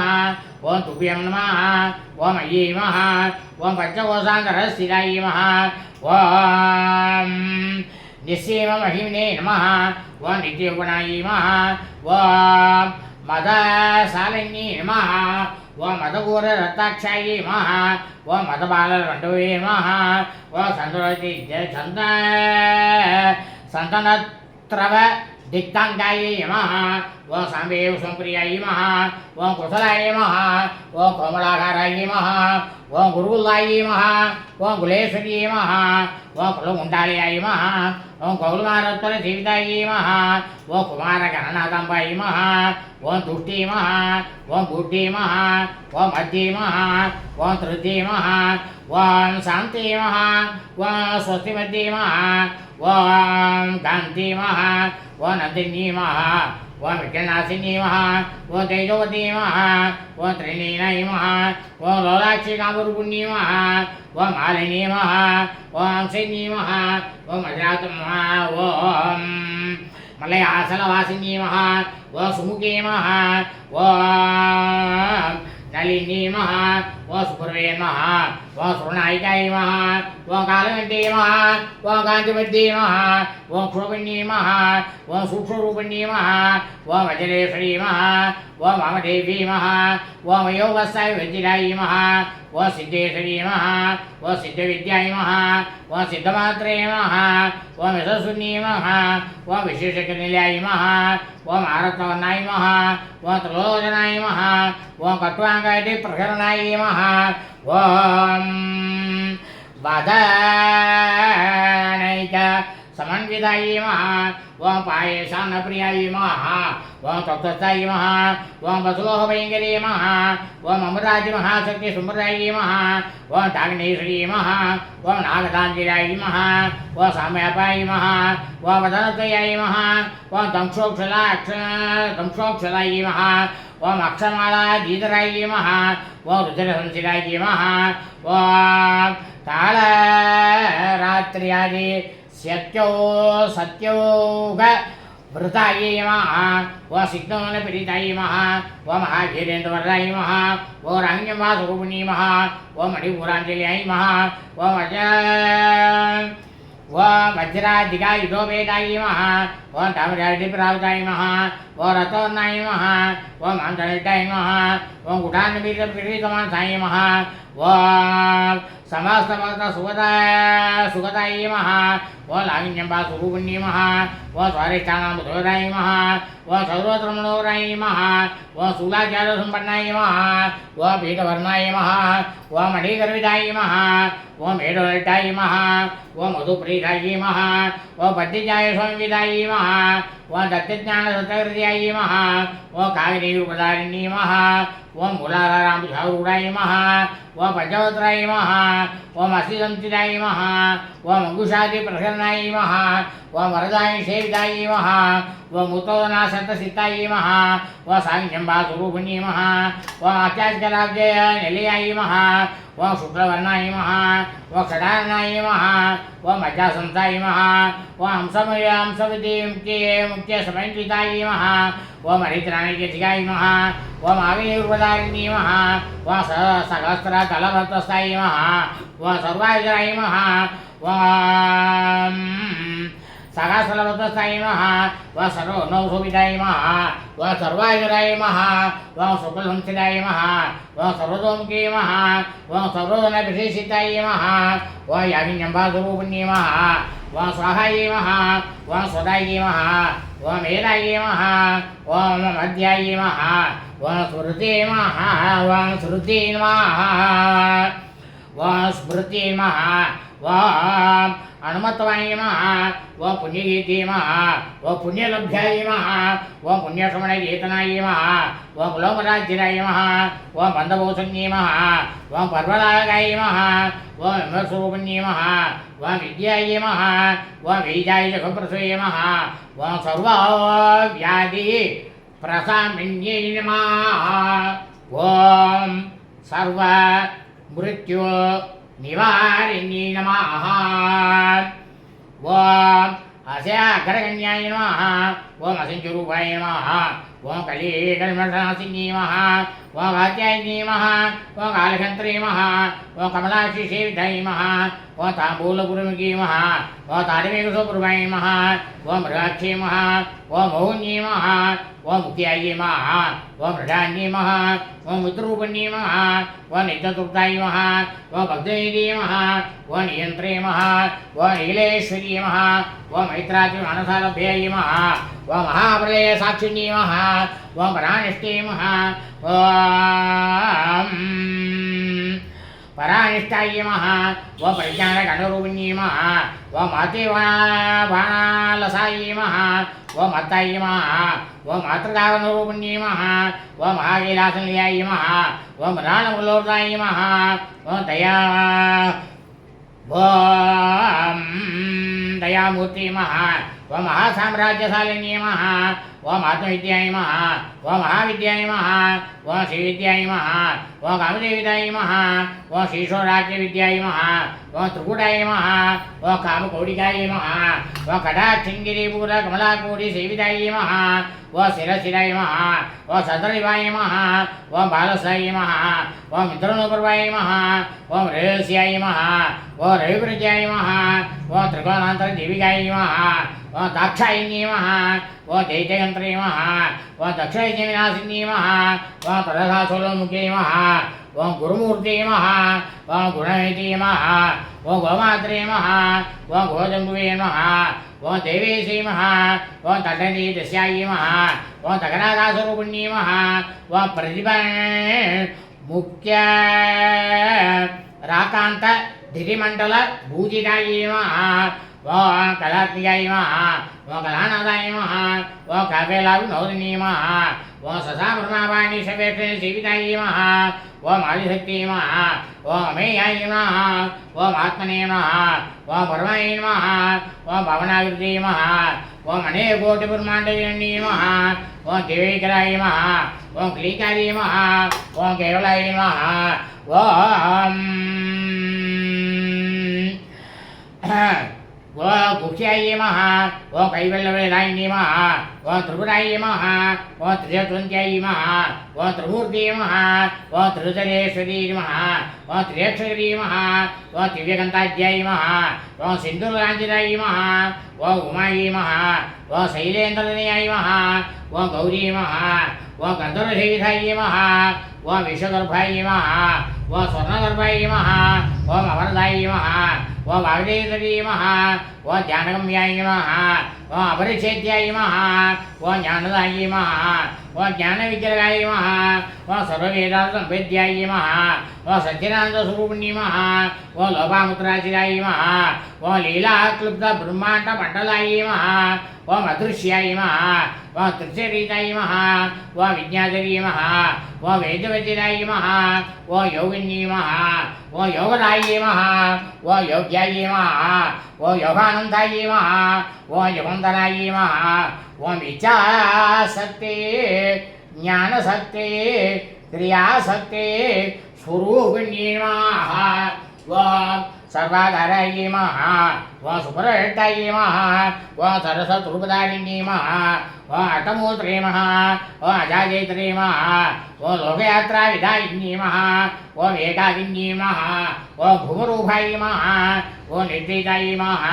[SPEAKER 2] ओम तुभ्यं नमः ओम अय्यै नमः ओम पञ्चकोशान्तरस्थितायै नमः ओम निःसेवमहिम्ने नमः ओम नित्यगुणायै नमः ओम मदशालिन्यै नमः ओम मदघोररक्ताक्षायै नमः ओम मदबालरण्डवे नमः ओम सन्तनत्रव दिक्ताङ्गायै नमः ओम साम्बेव संप्रियायै नमः ओम कुशलायै नमः ओम कोमलाकारायै नमः ओम गुरुकुलायै नमः ओम कुलेश्वर्यै नमः ओम कुलमुण्डालयायै नमः ओम कौलमारोत्तरजीवितायै नमः ओम कुमारगणनाथाम्बायै नमः ओम तुष्टे नमः ओम बुद्धे नमः ओम मध्ये नमः ओम तृतीये नमः ओम शान्ते नमः ओम स्वस्तिमध्ये नमः ओम कान्ते नमः ओम नन्दिन्ये नमः ओम विघ्ननाशिन्ये नमः ओम तेजोवती नमः ओम त्रिनेनाय नमः ओम लोलाक्षी कामरूपिण्ये नमः ओम मालिन्ये नमः ओम शैन्ये नमः ओम अजरात नमः ओम मलयाचलवासिन्ये नमः ओम सुमुखे नमः ओम नलिन्ये नमः ओम सुपूर्वे नमः ओम सुवर्णायिकायै नमः ओम कालकण्ठे नमः ओम कान्तिमध्ये नमः ओम क्षोभिन्ये नमः ओम सूक्ष्मरूपिण्ये नमः ओम वज्रेश्वरी नमः ओम वामदेवी नमः ओम योगस्थाय वज्रायै नमः ओम सिद्धेश्वरी नमः ओम सिद्धविद्यायै नमः ओम सिद्धमात्रे नमः ओम यशस्विन्ये नमः ओम विशेषकनिलयायै नमः ओम आरत्नवर्णाय नमः ओम त्रिलोचनाय नमः ओम कट्वाङ्ग गायत्री प्रकरणाय नमः ओम वादनैक समन्विताय नमः ओम पायेशानप्रियाय नमः ओम तत्त्वस्ताय नमः ओम वसुलोहभयङ्करे नमः ओम अमराज महाशक्ति सुमराय नमः ओम डाग्नेश्वरी नमः ओम नागदाञ्जलाय नमः ओम साम्यापाय नमः ओम वदनत्रयाय नमः ओम दंशोक्षलाय नमः ओम अक्षमाला दीधराय नमः ओम रुद्रसंशिलाय नमः ओम कालरात्र्यादि सत्योग वृताय नमः ओम सिग्नोनपीडिताय नमः ओम महावीरेन्द्रवराय नमः ओम राङ्गवासरूपिणी नमः ओम मणिपुराञ्जल्याय नमः ओम वज्राधिकायुधोपेदाय नमः ओम ताम्रादिप्रावताय नमः ओम रतोर्नाय नमः ओम आन्तरिताय नमः ओम गुडान्नपीठपीठितमानसाय नमः ओम समस्तभक्त सुगताय नमः ओम लागिन्यम्बासुरूपिणी नमः ओम स्वारिष्ठानां बुधोराय नमः ओम सर्वोत्तमनोहराय नमः ओम शूलाचारसम्पन्नाय नमः ओम पीठवर्णाय नमः ओम मणिगर्विताय नमः ओम मेढोल्टाय नमः ओम मधुप्रीताय नमः ओम पद्यजाय संविदाय नमः ओम दत्तज्ञानसतहृदयाय नमः ओम कागिनीरूपधारिणी नमः ओम मूलाधाराम्बुजारूढाय नमः ओम पंचवत्राय नमः ओम असिसंचिताय नमः ओम अंकुशादिप्रकरणाय नमः ओम वरदाय सेविताय नमः ओम मुतोदनाशतसिताय नमः ओम साङ्गम्बासुरूपिणी नमः ओम आचार्यकलाब्जय निलयाय नमः ओम शुक्लवर्णाय नमः ओम षडाननाय नमः ओम मज्जासंस्थाय नमः ओम मुख्यसमन्विताय नमः ओम हरिद्राणिकेशिकाय नमः ओम आविर्वदारिणी नमः ओम सहस्रतलभक्तस्थाय नमः ओम सर्वायुधराय नमः ओम सहस्रलभक्तस्थाय नमः ओम सर्वनवशोभिताय नमः ओम सर्वायुधराय नमः ओम शुक्लसंस्थिताय नमः ओम सर्वतोमुखे नमः ओम सर्वोदनविशेषिताय नमः ओम यागिन्यम्बासुरूपिणी नमः ओम स्वाहाय नमः ओम स्वदाय नमः ओम वेदाय नमः ओम मध्याय नमः ओम स्मृते नमः ओम श्रुते नमः ओम स्मृते नमः ओम हनुमत्वाय नमः ओम पुण्यगीते नमः ओम पुण्यलभ्याय नमः ओम पुण्यश्रवणगीतनाय नमः ओम कुलोमराज्यराय नमः ओम बन्धभूषण्ये नमः ओम पर्वलागाय नमः ओम हिमस्वरूपिण्ये नमः ओम विद्याय नमः ओम बीजाय जगप्रसूये नमः ओम सर्वव्याधि प्रशामिन्यै नमः ओम सर्वमृत्यु निवारिण्यै नमः ओम अग्रगण्याय नमः ओम असिञ्चुरूपाय नमः ओम कलिकल्मषनाशिन्यै नमः ओम वात्यायन्यै नमः ओम कालकन्त्रे नमः ओम कमलाक्षि सेविताय नमः ओम ताम्बूलपुरमुखे नमः ओम ताडमेघसुप्रभाय नमः ओम मृगाक्षे नमः ओम मौन्ये नमः ओम मुख्याय नमः ओम मृडान्ये नमः ओम मित्ररूपिण्ये नमः ओम नित्यतृप्ताय नमः ओम भक्तनिधे नमः ओम नियन्त्रे नमः ओम नीलेश्वरी नमः ओम मैत्रातिमानसालभ्याय नमः ओम महाप्रलयसाक्षिण्ये नमः ओम परानिष्ठे नमः ओम परानिष्ठाय नमः ओम परिज्ञानगणरूपिण्ये नमः ओम मातृवाणालसाय नमः ओम मत्ताय नमः ओम मातृदावनरूपिण्ये नमः ओम महाकैलासनिलयाय नमः ओम राणमुलोर्दाय नमः ओम दयामूर्ति नमः ओम महासाम्राज्यशालिन्ये नमः ओम आत्मविद्याय नमः ओम महाविद्याय नमः ओम श्रीविद्याय नमः ओम कामदेविदाय नमः ओम श्रीशोराज्यविद्याय नमः ओम त्रिपुटाय नमः ओम कामकोटिकाय नमः ओम कटाक्षिङ्गिरिपूरकमलाकोटिसेविताय नमः ओम शिरशिराय नमः ओम सदरिवाय नमः ओम बालसाय नमः ओम मित्रनोपर्वाय नमः ओम रेयस्याय नमः ओम रविप्रज्याय नमः ओम त्रिकोणान्तरजीविकाय नमः ओम दाक्षायिन्ये नमः ओम दैत्ययन्त्रे नमः ओम दक्षयज्ञविनाशिन्ये नमः ओम तदसासोलोमुखे नमः ओम गुरुमूर्ते नमः ओम गुणनिधे नमः ओम गोमात्रे नमः ओम गोजम्बुवे नमः ओम देवेशे नमः ओम तटनीदस्याय नमः ओम तगरादासरूपिण्ये नमः ओम मुख्य राकांत धिरिमंडल भूजिताय नमः ओम कलात्मिकाय नमः ओम कलानादाय नमः ओम काव्यलाविनोदिनी नमः ओम ससाब्रह्मवाणी सवेक्षणे जीविताय नमः ओम आदिशक्ति नमः ओम अमेयाय नमः ओम आत्मने नमः ओम परमाय नमः ओम भवनाकृते नमः ओम अनेकोटिब्रह्माण्डजननी नमः ओम देवैकराय नमः ओम क्लीकाय नमः ओम केवलाय नमः ओम ओम गुह्याय नमः ओम कैवल्यवेलाय नमः ओम त्रिपुराय नमः ओम त्रिजगवन्त्याय नमः ओम त्रिमूर्ते नमः ओम त्रिजलेश्वरी नमः ओम त्रियक्षरी नमः ओम दिव्यगन्ताध्याय नमः ओम सिन्दूरकाञ्चिताय नमः ओम उमाय नमः ओम शैलेन्द्रतनयाय नमः ओम गौरी नमः ओम गन्धर्वसेविताय नमः ओम विश्वगर्भाय नमः ओम स्वर्णगर्भाय नमः ओम अमरदाय नमः ओम वागदेवतये नमः ओम ज्ञानगम्याय नमः ओम अपरिच्छेद्याय नमः ओम ज्ञानदाय नमः ओम ज्ञानविग्रहाय नमः ओम सर्ववेदान्तसंवेद्याय नमः ओम सच्चिदानन्दस्वरूपिणी नमः ओम लोपामुद्राचिताय नमः ओम लीलाक्लुब्धब्रह्माण्डमण्डलाय नमः ओम अदृश्याय नमः ओम त्रिचरिताय नमः ओम विज्ञाचरी नमः ओम वेदवज्राय नमः ओम योगिनी नमः ओम योगदाय नमः ओम योग्याय नमः ओम योगानन्दाय नमः ओम योगन्दनाय नमः ओम इच्छाशक्ति ज्ञानशक्ति क्रियाशक्ति स्वरूपिणी नमः ओम सर्वाधाराय नमः ओम सुपरहट्टाय नमः ओम सरस्वतरूपधारिणी नमः ओम अटमूत्रे नमः ओम अजाजयत्रे नमः ओम लोकयात्राविधायिनी नमः ओम एकाकिनी नमः ओम भूमरूपाय नमः ओम निर्देशाय नमः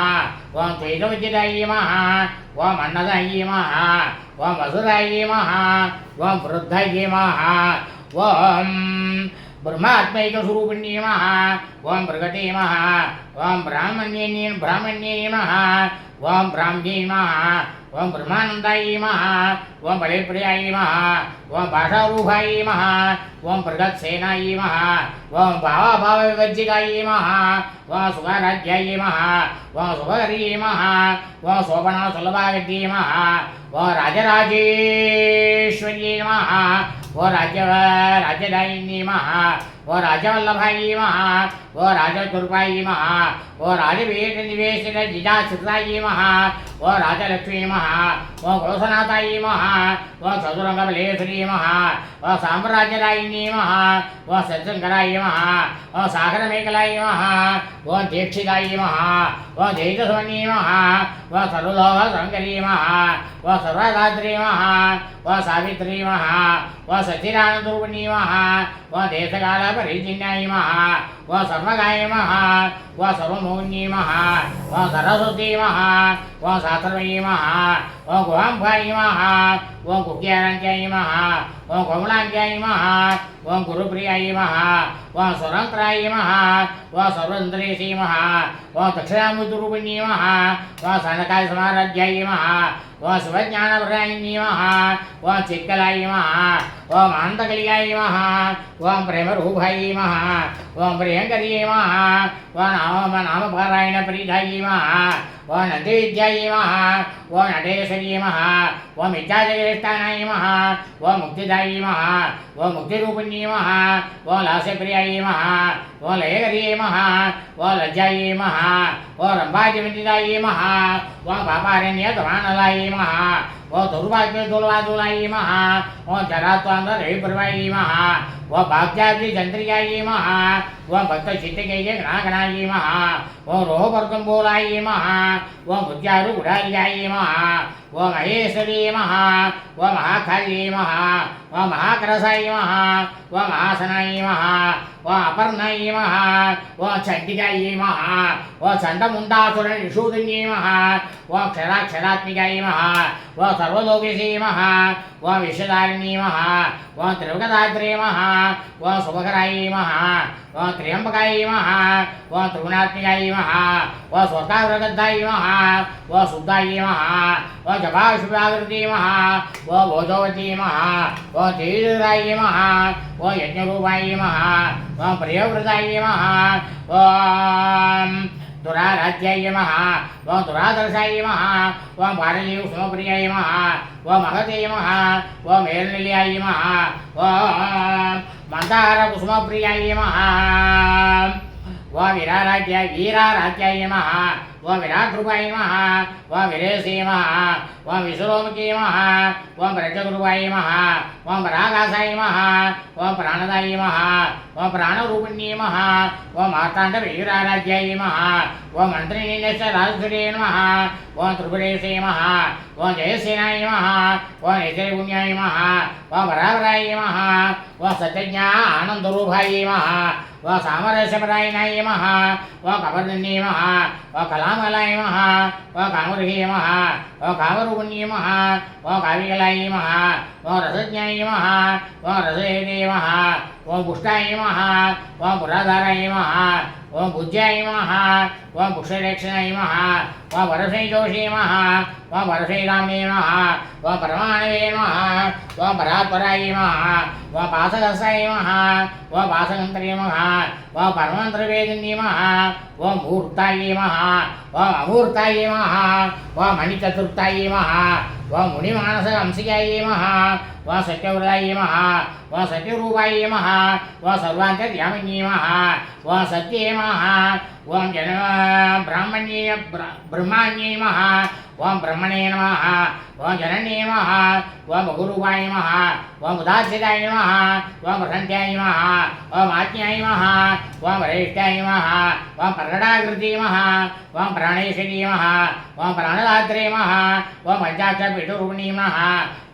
[SPEAKER 2] ओम द्वैतवज्राय नमः ओम अन्नदाय नमः ओम वसुराय नमः ओम वृद्धाय नमः ओम ब्रह्मात्मैकस्वरूपिणी नमः ओम प्रगटे नमः ओम ब्राह्मण्ये नमः ओम ब्राह्म्ये नमः ओम ब्रह्मानन्दाय नमः ओम बलिप्रियाय नमः ओम भाषारूपाय नमः ओम प्रगत्सेनाय नमः ओम भावाभावविवर्जिताय नमः ओम सुगाराध्याय नमः ओम सुभकरी नमः ओम शोभनासुलभागत्यै नमः ओम राजराजेश्वर्यै नमः ओम राज्यदायिनी नमः ओम राजवल्लभाय नमः ओम राजदुर्गाय नमः ओम राजवीरनिवेशितजिजाश्रिताय नमः ओम राजलक्ष्मी नमः ओम घोषनाथाय नमः ओम चतुरङ्गबलेश्वरी नमः ओम साम्राज्यदायिनी नमः ओम सज्जनकराय नमः ओम सागरमेखलाय नमः ओम दीक्षिताय नमः ओम जैतस्वनी नमः ओम सर्वलोकशङ्करी नमः ओम सर्वदात्री नमः ओम सावित्री नमः ओम सच्चिदानन्दरूपिणी नमः ओम देशकालपरिचिन्याय नमः ओम सर्वगाय नमः ओम सर्वमोहिनी नमः ओम सरस्वती नमः ओम शास्त्रमयी नमः ओम गुहाम्बाय नमः ओम गुह्यारञ्जाय नमः ओम कोमलाङ्ग्याय नमः ओम गुरुप्रियाय नमः ओम स्वरन्त्राय नमः ओम सर्वतन्त्रेशी नमः ओम दक्षिणामूर्तिरूपिणी नमः ओम सनकादिसमाराध्याय नमः ओम शिवज्ञानप्रदायिनी नमः ओम चित्कलाय नमः ओम आन्तकलिकाय नमः ओम प्रेमरूपाय नमः ओम प्रियङ्करी नमः ओम नामपारायणप्रीताय नमः ओम नन्दिविद्याय नमः ओम नटेश्वरी नमः ओम इच्छाजयेष्ठानाय नमः ओम मुक्तिदाय नमः ओम मुक्तिरूपिणी नमः ओम लास्यप्रियाय नमः ओम लयकरी नमः ओम लज्जाय नमः ओम रम्भाजविदिताय नमः ओम पापारण्यतमानलाय नमः ओम दुर्भाग्यदुर्वादुलाय नमः ओम जरात्वान्तरविप्रवाय नमः ओम भाग्याब्धिचन्द्रिकाय नमः ओम भक्तचित्तकैके गणागणाय नमः ओम रोहवर्गम्बोलाय नमः ओम बुद्ध्यारुगुडार्याय नमः ओम महेश्वरी नमः ओम महाकाल्यै नमः ओम महाकरसाय नमः ओम महासनाय नमः ओम अपर्णाय नमः ओम चण्डिकाय नमः ओम चण्डमुण्डासुरनिषूदिन्यै नमः ओम क्षराक्षरात्मिकाय नमः ओम सर्वलोकेशे नमः ओम विश्वधारिणी नमः ओम त्रिलोकदात्रे नमः ओं शुभकराय नमः ओं त्र्यंबकाय नमः ओं त्रिगुणात्मिकाय नमः ओं स्वर्गावृगद्धाय नमः ओं शुद्धाय नमः ओं जपाशुभाकृते नमः ओं भोजवती नमः ओं तेजराय नमः ओं यज्ञरूपाय नमः ओं प्रियव्रताय नमः ओं दुराराध्याय नमः ओं दुरादर्शाय नमः ओं भारतीय सुमप्रियाय नमः ओं महते नमः ओं मेलनिलयाय नमः ओं मंदार कुसुमप्रियाय नमः ओं वीराराध्याय नमः ओं विराट्रूपाय नमः ओं वीरेशे नमः ओं विश्वलोमुखे नमः ओं ब्रजगुरुवाय नमः ओं पराकाशाय नमः ओं प्राणदाय नमः ओं प्राणरूपिण्ये नमः ओं मार्ताण्डवीराराध्याय नमः ओं मन्त्रिणीनश्च राजसुरे नमः ओं त्रिपुरेशे नमः ओं जयसेनाय नमः ओं निजपुण्याय नमः ओं बराबराय नमः ओं सत्यज्ञा आनन्दरूपाय नमः ओं सामरस्यपरायणाय नमः ओं कपर्दन्ये नमः ओं कलामलाय नमः ओं कामरुहे नमः ओं कामरूपिण्ये नमः ओं काविकलाय नमः ओं रसज्ञाय नमः ओं रसहेते नमः ओं पुष्टाय नमः ओं पुराधाराय नमः ओं भुज्याय नमः ओं पुष्परेक्षणाय नमः ओं वरसैजोषे नमः ओं वरसैरामे नमः ओं परमाणवे नमः ओं परात्पराय नमः ओं पासहस्ताय नमः ओं पासगन्तरे नमः ओं परमन्त्रवेदिन्ये नमः ओं मूर्ताय नमः ओं अमूर्ताय नमः ओं मणिचतुर्थाय नमः ओं मुनिमानसहंसिकाय नमः ओं सत्यव्रताय नमः ओं सत्यरूपाय नमः ओं सर्वान्तर्यामिन्ये नमः ओं सत्ये नमः ओं जन ब्रह्माण्ये नमः ओं ब्रह्मणे नमः ओं जनन्ये नमः ओं बहुरूपाय नमः ओं उदासिताय नमः ओं वसन्त्याय नमः ओं आज्ञाय नमः ओं वरेष्ठाय नमः ओं प्रकटाकृते नमः ओं प्राणेश्वरी नमः ओं प्राणदात्रे नमः ओं पञ्चाक्षरपीठरूपिणी नमः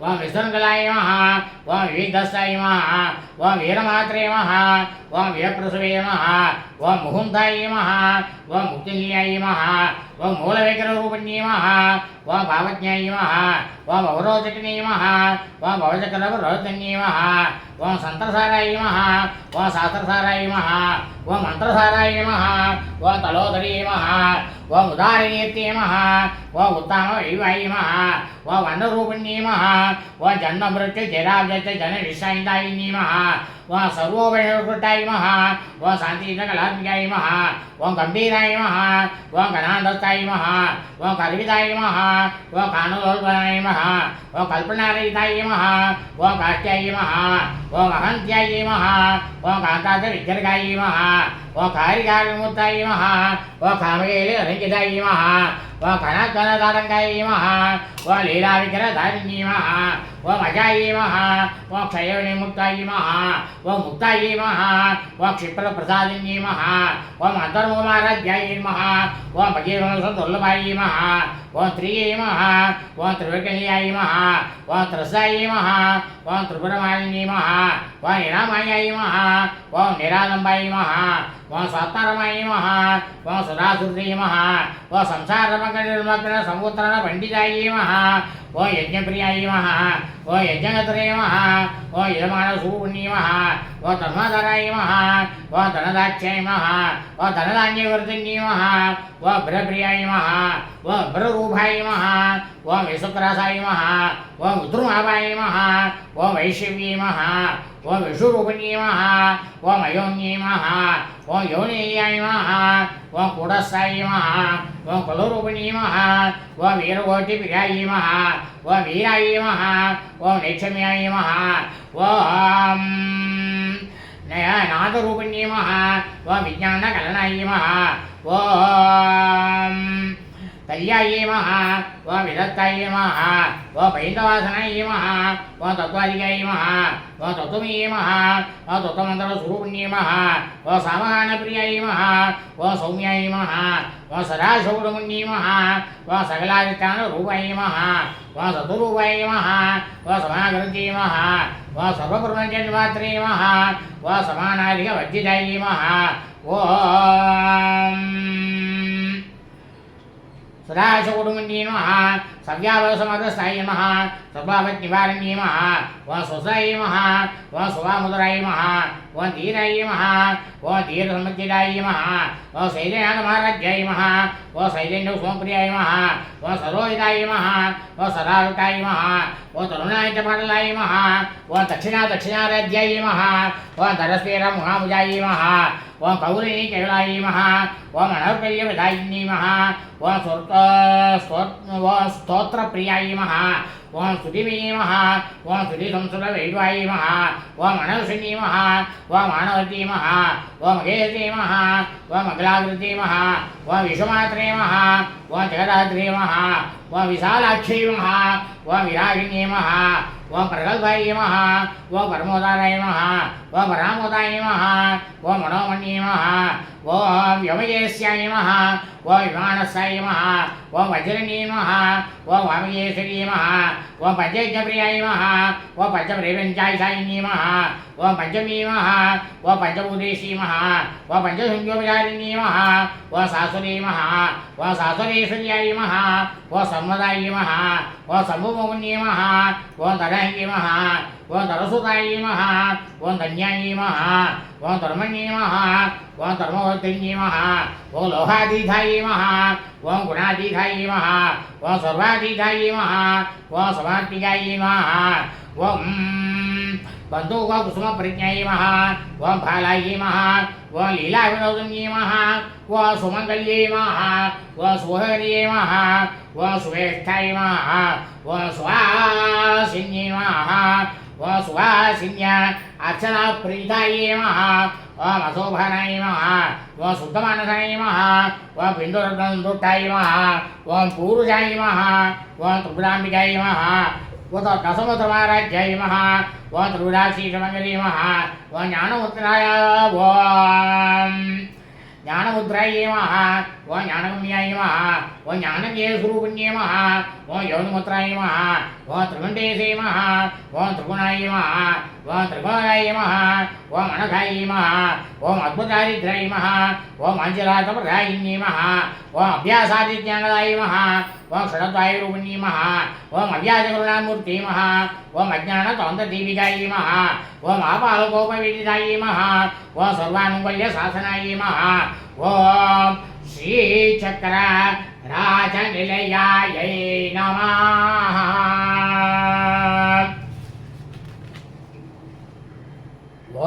[SPEAKER 2] ओं विसर्गलाय नमः ओं विविधस्ताय नमः ओं वीरमात्रे नमः ओं वीरप्रसवे नमः ओं मुकुन्दाय नमः ओं मुक्तिनिलयाय नमः ओं मूलविग्रहरूपिण्ये नमः ओं भावज्ञाय नमः ओं भवरोचकिने नमः ओं भवचक्रवरोधन्ये नमः ओं सन्तरसाराय नमः ओं शास्त्रसाराय नमः ओं मन्त्रसाराय नमः ओं तलोदरी नमः ओं उदारिणीर्ते नमः ओं उत्तामवैवाय नमः ओं वन्नरूपिण्ये नमः ओं जन्ममृत्युजराव्यस्य जननिशायिताय नमः ओं सर्वोपनिर्वृताय नमः ओं शान्तिकलात्मिकाय नमः ओं गम्भीराय नमः ओं गणान्दस्ताय नमः ओं कर्विताय नमः ओं कानुलोल्पनाय नमः ओं कल्पनारहिताय नमः ओं काष्ट्याय नमः ओं अहन्त्याय नमः ओं कान्तार्थविद्यर्गाय नमः ओं कारिकाविमुक्ताय नमः ओं कामकेले अलङ्किताय नमः ओं कनकनदारङ्गाय नमः ओं लीलाविग्रहधारिण्ये नमः ओं अजाय नमः ओं क्षयविमुक्ताय नमः ओं मुक्ताय नमः ओं क्षिप्रप्रसादिन्ये नमः ओं अन्तर्मूलाराध्याय नमः ओं भगीरथदुर्लभाय नमः ओं त्रिये नमः ओं त्रिविक्रल्याय नमः ओं त्रसाय नमः ओं त्रिपुरमालिन्ये नमः ओं निरामायाय नमः ओं निरालम्बाय नमः ओं स्वात्मारमाय नमः ओं सुरासुरे नमः ओं संसारमग्नसमुद्रपण्डिताय नमः ओं यज्ञप्रियाय नमः ओं यज्ञगतरे नमः ओं यजमानसूपुण्ये नमः ओं धर्मधराय नमः ओं धनदाक्षाय नमः ओं धनधान्यवर्धन्ये नमः ओं भ्रप्रियाय नमः ओं भ्ररूपाय नमः ओं विशुक्रासाय नमः ओं उद्रुमावाय नमः ओं वैशिव्ये नमः ओं विषुरूपिण्ये नमः ओं अयोन्ये नमः ओं योनियाय नमः ओं कूटस्थाय नमः ओं कुलरूपिण्ये नमः ओं वीरकोटिप्रियाय नमः ओं वीराय नमः ओं नैक्षम्याय नमः ओं नादरूपिण्ये नमः ओं विज्ञानकलनाय नमः ओं कल्याय नमः ओं विदत्ताय नमः ओं पैन्दवासनाय नमः ओं तत्त्वादिकाय नमः ओं तत्त्वमये नमः ओं तत्त्वमन्त्रस्वरूपिण्ये नमः ओं सामगानप्रियाय नमः ओं सौम्याय नमः ओं सदाशिवमुन्ये नमः ओं सकलादित्यानुरूपाय नमः ओं सतुरूपाय नमः ओं समागृते नमः ओं सर्वप्रपञ्चनिमात्रे नमः ओं समानाधिकवज्जिताय नमः ओं सदाशिवमुन्ये नमः सव्यावसमदस्थाय नमः सर्वापत्निवारण्ये नमः ओं स्वसाय नमः ओं सुवामुदराय नमः ओं धीराय नमः ओं धीरसम्मतिदाय नमः ओं शैलेन्द्रमहाराज्याय नमः ओं शैलेन्द्रसोमप्रियाय नमः ओं सरोहिताय नमः ओं सदारुताय नमः ओं तरुणाय च पाटलाय नमः ओं दक्षिणाराध्याय नमः ओं धरस्वीरमुहामुजाय नमः ओं कौलिनी केवलाय नमः ओं अनर्कल्यविदायिनी नमः ओं स्तोत्रप्रियाय नमः ओं स्तुतिमे नमः ओं स्तुतिसंस्कृतवैद्वाय नमः ओं अनवसिनी नमः ओं मानवती नमः ओं महेशे नमः ओं मङ्गलाकृते नमः ओं विश्वमात्रे नमः ओं जगदात्रे नमः ओं विशालाक्षे नमः ओं विरागिणे नमः ओं प्रगल्भाय नमः ओं परमोदाराय नमः ओं परामोदाय नमः ओं मनोमण्ये नमः ओं व्योमकेश्याय नमः ओं विमानस्याय नमः ओं वज्रणे नमः ओं वामकेश्वरी नमः ओं पञ्चयज्ञप्रियाय नमः ओं पञ्चप्रेमञ्चायसायिनी नमः ओं पञ्चमी नमः ओं पञ्चभूतेशी नमः ओं पञ्चसंयोगचारिणी नमः ओं सासुरे नमः ओं सासुरेश्वर्याय नमः ओं सम्मदाय नमः ओं शम्भुमोहिन्ये नमः ओं तदाय नमः ओं तरसुताय नमः ओं धन्याय नमः ओं धर्मण्ये नमः ओं धर्मवर्धिन्ये नमः ओं लोहातीताय नमः ओं गुणातीताय नमः ओं सर्वातीताय नमः ओं समात्मिकाय नमः ओं बन्धुकुसुमपरिज्ञाय नमः ओं फालाय नमः ओं लीलाविनोदिन्ये नमः ओं सुमङ्गल्ये नमः ओं सुहर्ये नमः ओं सुवेष्ठाय नमः ओं सुवासिन्ये नमः ओं सुवासिन्या अर्चनाप्रीताय नमः ओं अशोभनाय नमः ओं शुद्धमानसाय नमः ओं बिन्दुरत्नदुट्टाय नमः ओं पूरुषाय नमः ओं त्रिपुराम्बिकाय नमः ओं दशमुद्रमहाराज्याय नमः ओं त्रिपुराशीषमङ्गले नमः ओं ज्ञानमुद्राय ओं ज्ञानमुद्राय नमः ओं ज्ञानगम्याय नमः ओं ज्ञानज्ञेयस्वरूपिण्ये नमः ओं योनिमुद्राय नमः ओं त्रिगुण्डेशे नमः ओं त्रिगुणाय नमः ओं त्रिगुणाय नमः ओं अनघाय नमः ओं अद्भुतारिद्राय नमः ओं मञ्जुलातप्रदायिन्ये नमः ओं अभ्यासादिज्ञानदाय नमः ओं षडद्वायुरूपिण्ये नमः ओं अव्याजकरुणामूर्ते नमः ओं अज्ञानतौन्ददीपिकाय नमः ओं आपालकोपवेदिताय नमः ओं सर्वानुकूल्यशासनाय नमः ओं श्रीचक्र राजनिलयायै नमः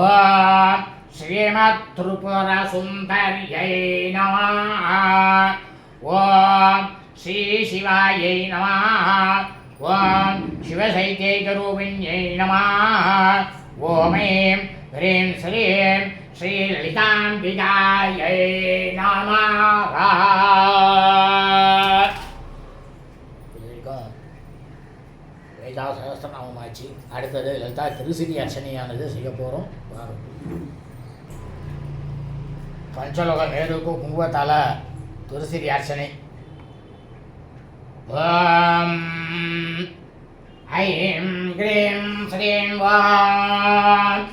[SPEAKER 2] ओं श्रीमत्त्रिपुरसुन्दर्यै नमः ओं श्रीशिवायै नमः ओं शिवशैत्यैकरूपिण्यै नमः ओं ऐं ह्रीं श्रीं श्रीललिताम्बिकायै नमः லலிதா சகஸ்ரநாமமாச்சு. அடுத்தது லலிதா திருசிறி அர்ச்சனையானது செய்ய போகிறோம். பஞ்சலோக மேருக்கு குங்குமத்தால திருசிறி அர்ச்சனை. ஓம் ஐம் க்ரீம் ஸ்ரீம் ஓம்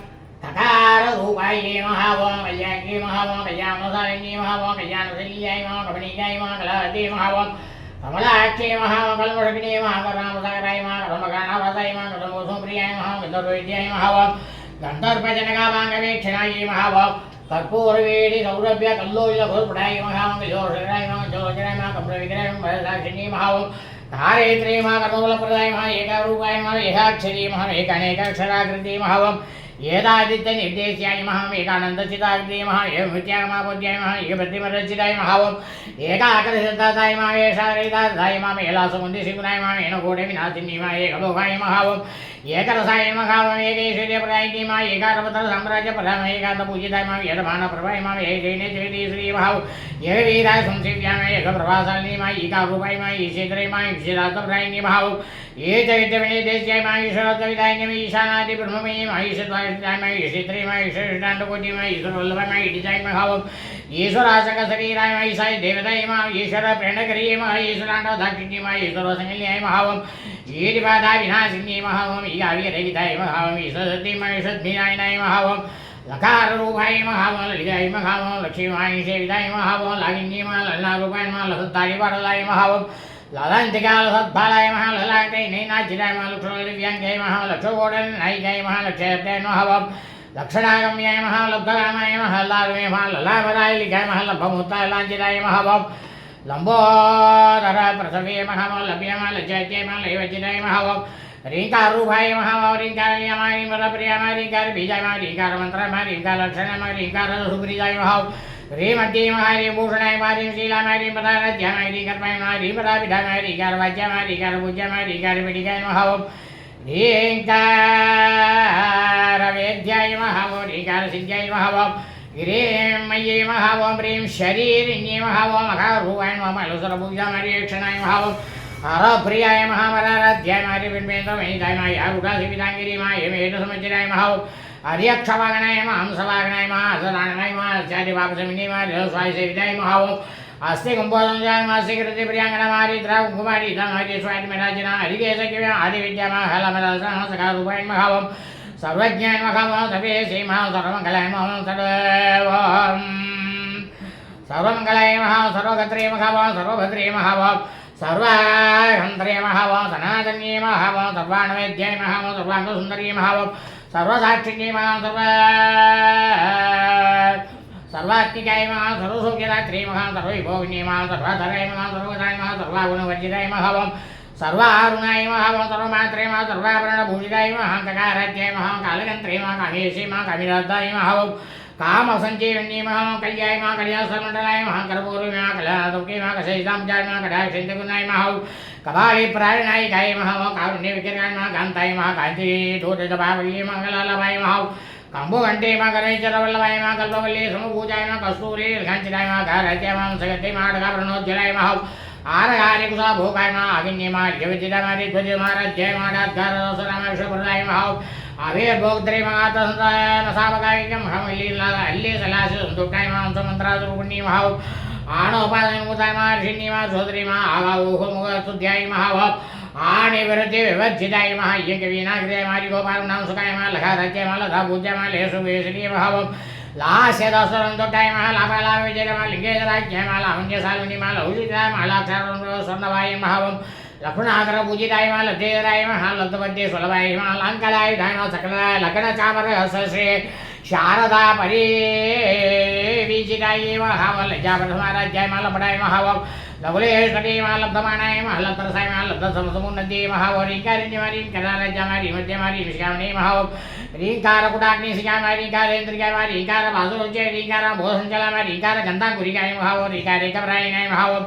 [SPEAKER 2] தகாரூபாய நமः ஓம் கல்யாணி நமः ஓம் கல்யாணசாலினி நமः ஓம் கல்யாணசல்யாய நமः கபணிகாய நமः கலாவதி நமः ஓம் कमलाक्षे नमः कल्मषकिने नमः कर्णामसागराय नमः कर्मकाणावासाय नमः कर्मोसुप्रियाय नमः गन्धर्वविद्याय नमः गन्धर्वजनकामाङ्गवेक्षणाय नमः कर्पूरवेणि सौरभ्य कल्लोलितघोरपटाय नमः किशोरशराय नमः जोजराय नमः कम्रविग्रहाय नमः साक्षिणी नमः धारयित्रे नमः कर्मफलप्रदाय नमः एकारूपाय नमः एकाक्षरी नमः एकानेकाक्षराकृति नमः एदादित्यनिर्देश्याय नमः एकानन्दचिताग्रे नमः एवमित्यागमाबोध्याय नमः एकप्रतिमरचिताय नमः एकाकरसिद्धाताय नमः एषारैदाधाय नमः एलासमुन्दिशिकुनाय नमः एनकोटिविनाशिनी नमः एकलोकाय नमः एकरसाय नमः एकैश्वर्यप्रदायिनी नमः एकारपत्रसाम्राज्यप्रधाय नमः एकान्तपूजिताय नमः यजमानप्रभाय नमः एकैनेश्वरी श्री नमः एकवीराय संसेव्याय नमः एकप्रभासालिनी नमः एकारूपाय नमः ईशेतरे नमः ईशिरातप्रदायिनी नमः ये च विद्यविनिर्देश्याय नमः ईश्वरत्वविदाय नमः ईशानादिब्रह्ममे नमः ईश्वराय नमः ईश्वरे नमः ईश्वरष्टाण्डकोटि नमः ईश्वरवल्लभाय नमः ईडिजाय नमः ईश्वराशकशरीराय नमः ईशाय देवताय नमः ईश्वर प्रेरणकरीय नमः ईश्वराण्डदाक्षिण्ये नमः ईश्वरसंज्ञाय नमः ईदिपादा विनाशिन्ये नमः ईगावीरहिताय नमः ईश्वरसत्ये नमः ईश्वरध्मीनाय नमः लकाररूपाय नमः ललिताय नमः लक्ष्मीमाय सेविताय नमः लागिन्ये नमः ललनारूपाय नमः लसत्तारिपाटलाय नमः ललांतिकाल सद्भालाय महा ललाटे नैनाजिराय महा लक्षोदिव्यांगाय महा लक्षोगोडन नायिकाय महा लक्षयते नहवम लक्षणागम्याय महा लब्धरामाय महा लालवे महा ललाभराय लिगाय महा लभमुताय लांजिराय महवम लंबोदर प्रसवे महा लभ्य महा लजयते महा लेवजिराय महवम रीकारूभाय महा रीकार यमाय मलप्रियमाय रीकार बीजाय महा रीकार मंत्रमाय रीकार लक्षणमाय रीकार सुप्रियाय महा रे मध्ये महारी भूषणाय मारी शीला मारी पदाराध्या मारी कर्माय मारी पदा विधा मारी कार वाच्य मारी कार पूज्य मारी कार पिटिकाय महावम ह्रींकार वेद्याय महावम ह्रीकार सिद्ध्याय महावम ह्रीमये महावम ह्रीं शरीरिण्ये महावम अकारूपाय महामलसर पूजा मारी क्षणाय महावम हरप्रियाय महामराराध्याय मारी बिंबेन्द्र महिताय माया उदासी विदांगिरी माये मेध समज्जनाय महावम हरियक्षवागणाय हंसवागणाय हसनाय चारि वापसमिनी स्वाय सेविताय महावम अस्ते कुंभोजाय मासे कृते प्रियांगना मारी द्रा कुमारी धमारी स्वाय मेराजना हरिकेश किव्या आदि विद्या हलमरसा सका रूपाय महावम सर्वज्ञान महावम सभे सीमा सर्वमंगलाय महावम सर्वमंगलाय महावम सर्वगत्रे महावम सर्वभद्रे महावम सर्वाहंत्रे महावम सनातन्ये महावम सर्वाणवेद्याय महावम सर्वांगसुंदरी महावम सर्वसाक्षिणी महा सर्वात्मिकाय महा सर्वसौख्यदात्री महा सर्वविभोगिनी महा सर्वाधराय महा सर्वदाय महा सर्वागुणवर्जिताय महावम सर्वारुणाय महावम सर्वमात्रे महा सर्वाभरणभूषिताय महा ककाराध्याय महा कालगंत्रे महा कामेशी महा कामिराध्याय महावम कामसञ्जीवन्ये महा कल्याय महा कल्याणसर्वमण्डलाय महा कर्पूरी महा कल्याणसौख्ये महा कषयिताम्जाय महा कटाक्षेन्द्रगुणाय महावम कबाली प्राणनायिकाय महावम कारुण्य विकिरणाय महा कान्ताय महा कान्ति धूतजपावल्ये मंगलालभाय महावम कंबुघंटे महा गणेशरवल्लभाय महा कल्पवल्ये समभूजाय महा कस्तूरी घांचिताय महा घाराध्याय महा सगते महा ढगाप्रणोज्जलाय महावम आरगारे कुसा भोगाय महा अगिन्ये महा जवितिदा मारी ध्वज महाराध्याय महा डाद्गार रसरामेश्वरलाय महावम आविर्भोक्त्रे महातसंसामसावगायिकं हमलीला अल्ले सलासे संतुष्टाय महा मंत्रासुरुपुण्ये महावम आणोपादनमुताय महा ऋषिण्ये महा सोदरी महा आवाऊहमुखस्तुध्याय महावम आणे विरते विभज्जिताय महा यज्ञवीनाग्रय मारी गोपालनाम सुखाय महा लघाराध्याय महा लधा पूज्य महा लेसु वेशनीय महावम लास्यदसरंतुष्टाय महा लाभालाभ विजय महा लिंगेश्वराज्ञाय महा लावण्य सालुनी महा लौजिताय महा लाक्षारण स्वर्णवाय महावम लक्ष्मणाकर पूजिताय महा लब्धेराय महा लब्धपद्ये सुलभाय महा लांकलाय धाय महा सकलाय लग्न चामर हसश्री शारदा परिविजिताय महावम लज्जापथमाराध्याय महा लपडाय महावम लघुलेश्वरी महा लब्धमानाय महा लब्धरसाय महा लब्धसमसमुन्नति महावम रींकारिण्य मारी कलाराज्या मारी मध्य मारी विश्यामणे महावम रींकार कुटाग्नि सिया मारी रींकारेन्द्रिया मारी रींकार भासुरोज्य रींकार भोसंचला मारी रींकार गंधाकुरिकाय महावम रींकार एकप्रायणाय महावम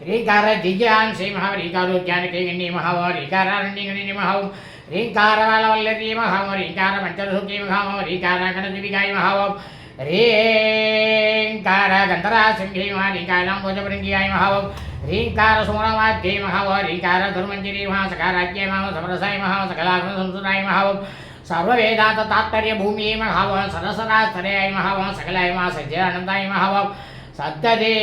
[SPEAKER 2] रींकार दिव्यांशे महावम रींकारोज्ञानकेगिन्ये महावम रींकारारण्यगिन्ये महावम रींकार वालवल्लरी महावम रींकार पंचरसुखी महावम रींकार गणदेविकाय महावम रींकार गंधरासिंही महा रींकार भोजपृंगियाय महावम रींकार सुमनवाद्ये महावम रींकार धर्मंजरी महा सकाराज्ञे महावम समरसाय महावम सकलात्मसंसुराय महावम सर्ववेदांत तात्पर्य भूमि महावम सरसरास्तरयाय महावम सकलाय महा सज्जनानंदाय महावम सत्यदे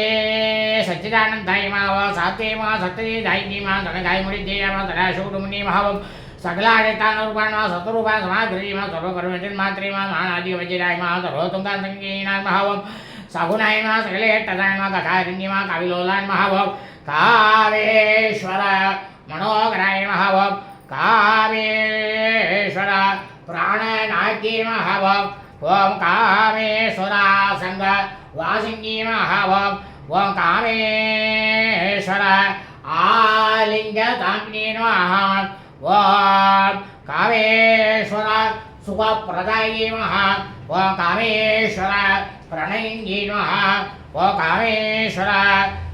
[SPEAKER 2] सच्चिदानंदाय महावम सात्वे महा सत्यदे दायिनी महा धनगाय मुनिदेय महा धनाशोकुटुम्नी महावम सकला अडेतानुरूपाण महा सतरूपा समाग्री महा सर्वकर्मचिन् मात्रे महा महानादि वज्राय महा सर्वतुंगासंगीनाय महावम सगुणाय महा सकले तदाय महा ककारिण्य महा काविलोलाय महावम कावेश्वर मनोहराय महावम कामेश्वर प्राणनाट्ये महावम ओम कामेश्वर संग वासिंगी महावम ओम कामेश्वर आलिंगताग्नि नमः ओम कामेश्वर सुखप्रदाये नमः ओम कामेश्वर प्रणयिन्ये नमः ओम कामेश्वर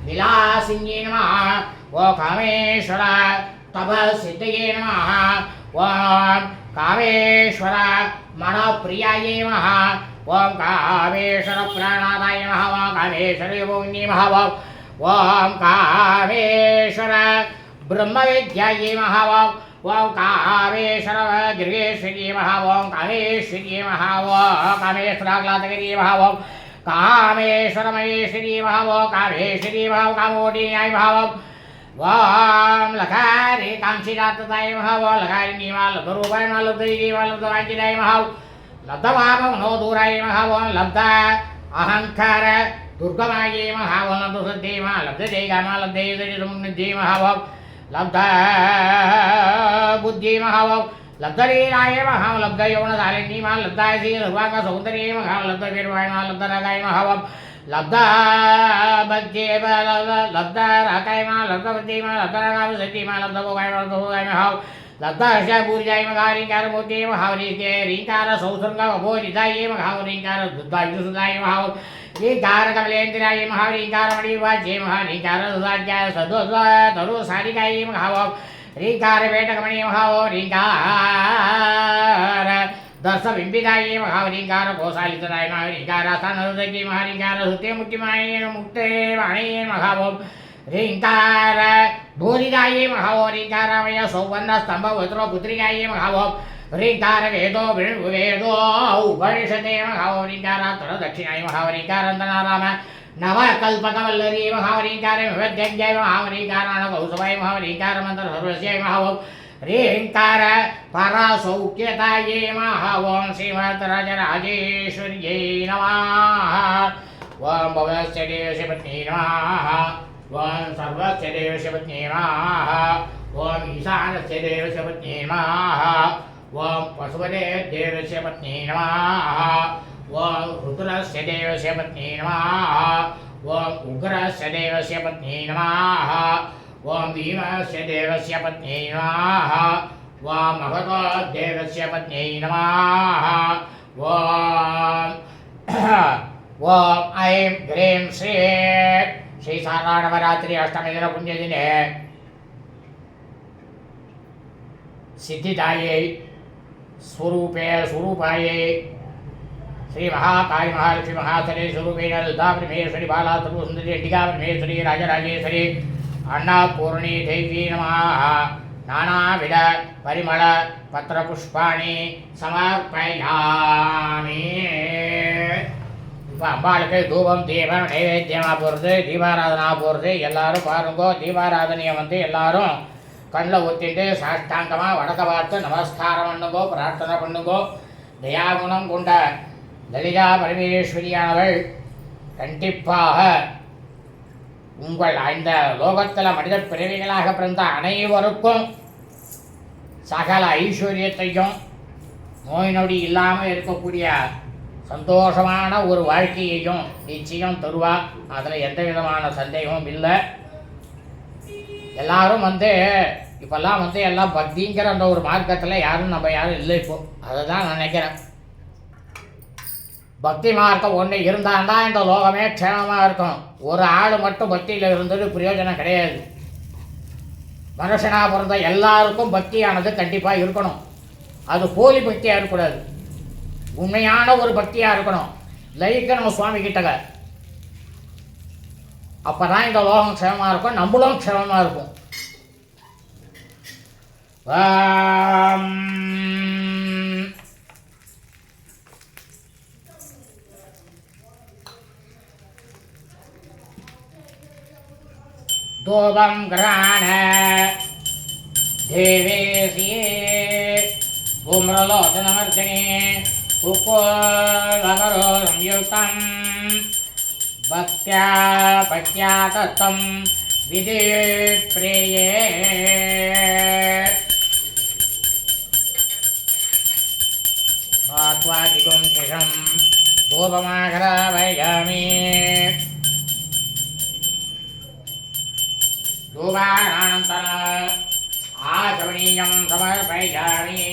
[SPEAKER 2] विलासिन्ये नमः ओम कामेश्वर तपसिद्धये नमः ओम कामेश्वर मनप्रियाय नमः ओम कामेश्वर प्राणादाय नमः ओम कामेश्वर योगिन्ये नमः ओम कामेश्वर ब्रह्मविद्याय नमः ओम कामेश्वर गिर्गेश्वर्ये नमः ओम कामेश्वर्ये नमः ओम कामेश्वराग्लादगिरि नमः ओम कामेश्वर महेश्वरी नमः ओम कामेश्वरी नमः कामोदिन्याय नमः ओम लकारे कांक्षिदातताय नमः ओम लकारिणी नमः लब्धरूपाय नमः लब्धैरी नमः लब्धवाञ्छिताय नमः लब्धवामनोदूराय नमः ओम लब्ध अहंकार दुर्गमाये महावनं दुसद्देमा लब्धे गामा लब्धे सरितमुन्नजे महावं लब्ध बुद्धि महावं लब्धरीराय महां लब्ध यौनधारिणी मा लब्धाय श्री सर्वांग सौंदर्ये महां लब्ध वीरवाय मा लब्ध रागाय महावं लब्ध बद्धे लब्ध रागाय मा लब्ध बद्धे मा लब्ध रागाव सती मा लब्ध भोगाय मा लब्ध भोगाय महावं लब्ध हर्षय पूर्जाय महारिंकार मोते महावरीके रिंकार सौसंग अभोरिदाय महावरिंकार दुद्धाय सुदाय महावं रीकार कमलेन्द्राय महारिंकार मणिवाज्ये महारिंकार सुदाज्याय सदोद्वा तरु सारिकाय महावं रीकार बेटकमणि महावो रीकार दर्श बिंबिदाय महावरिंकार कोशालितदाय महारिंकार स्थानरुदकी महारिंकार सुते मुक्तिमाय मुक्ते वाणी महावं रींकार भूरिदाय महावो रींकारामय सौवर्ण स्तंभ वज्रो पुत्रिकाय महावं रींकार वेदो वेदो उपनिषदे महावो रींकारात्तर दक्षिणाय महावरीकारान्तनाराम नवकल्पकवल्लरी महावरीकार विवध्यज्ञाय महावरीकाराणकौसवाय महावरीकार मंत्र सर्वस्याय महावं रींकार परासौख्यताये महावं श्रीमद्राजराजेश्वर्यै नमः ओं भवस्य देवस्य पत्नी नमः ओं सर्वस्य देवस्य पत्नी नमः ओं ईशानस्य देवस्य पत्नी नमः ओं पशुपते देवस्य पत्नी नमः ओं रुद्रस्य देवस्य पत्नी नमः ओं उग्रस्य देवस्य पत्नी नमः ओं भीमस्य देवस्य पत्नी नमः ओं महतो देवस्य पत्नी नमः ओं ओं ऐं ह्रीं श्री शारदानवरात्रि अष्टमी दिन पुण्यदिने सिद्धिदायै स्वरूपायै श्री महाकाली महालक्ष्मी महासरे स्वरूपेण ललिता परमेश्वरी बाला सर्वसुंदरी अंबिका परमेश्वरी राजराजेश्वरी अन्नपूर्णी देवी नमः नानाविध परिमल पत्रपुष्पाणि समर्पयामि இப்போ அம்பாளுக்கு தூபம் தீபம் நைவேத்தியமாக போகிறது தீபாராதனா போகிறது எல்லோரும் பாருங்கோ தீபாராதனையை எல்லாரும் கண்ணில் ஊற்றிட்டு சாஷ்டாங்கமாக வடக்க பார்த்து நமஸ்காரம் பண்ணுங்கோ பிரார்த்தனை பண்ணுங்கோ தயாகுணம் கொண்ட லலிதா பரமேஸ்வரியானவள் கண்டிப்பாக உங்கள் இந்த லோகத்தில் மனித பிறவிகளாக பிறந்த அனைவருக்கும் சகல ஐஸ்வர்யத்தையும் நோய் நொடி இல்லாமல் இருக்கக்கூடிய சந்தோஷமான ஒரு வாழ்க்கையையும் நிச்சயம் தருவா. அதில் எந்த விதமான சந்தேகமும் இல்லை. எல்லாரும் இப்போல்லாம் எல்லாம் பக்திங்கிற அந்த ஒரு மார்க்கத்தில் யாரும் இல்லை. இப்போ அதை தான் நான் நினைக்கிறேன். பக்தி மார்க்கம் ஒன்று இருந்தால்தான் இந்த லோகமே க்ஷேமமாக இருக்கும். ஒரு ஆள் மட்டும் பக்தியில் இருந்தது பிரயோஜனம் கிடையாது. மனுஷனாக பிறந்த எல்லாருக்கும் பக்தியானது கண்டிப்பாக இருக்கணும். அது போலி பக்தியாக இருக்கக்கூடாது. உண்மையான ஒரு பக்தியாக இருக்கணும். லயிக்கணும் சுவாமி கிட்டக. அப்போ தான் இந்த லோகம் க்ஷேமமாக இருக்கும், நம்மளும் க்ஷேமமாக இருக்கும். தூபம் கிராண தேவேசியே பூம்ரலோச்சனமர்த்தினே कुकोलकरो संयुक्तं भक्त्या पक्त्या तत्तं विधिप्रिये मात्वादिगुं कृशं धूपमाघ्रावयामि धूपानन्तरम् आचमनीयं समर्पयामि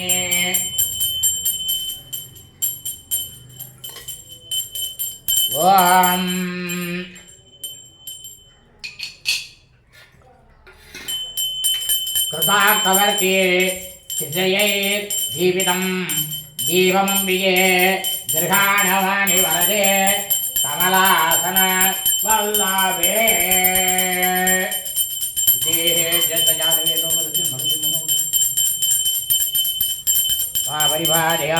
[SPEAKER 2] ओम कृतार्थवर्ती चित्रयेत् जीवितं जीवं विये गृहाणवाणि वरदे कमलासन वल्लभे परिभार्य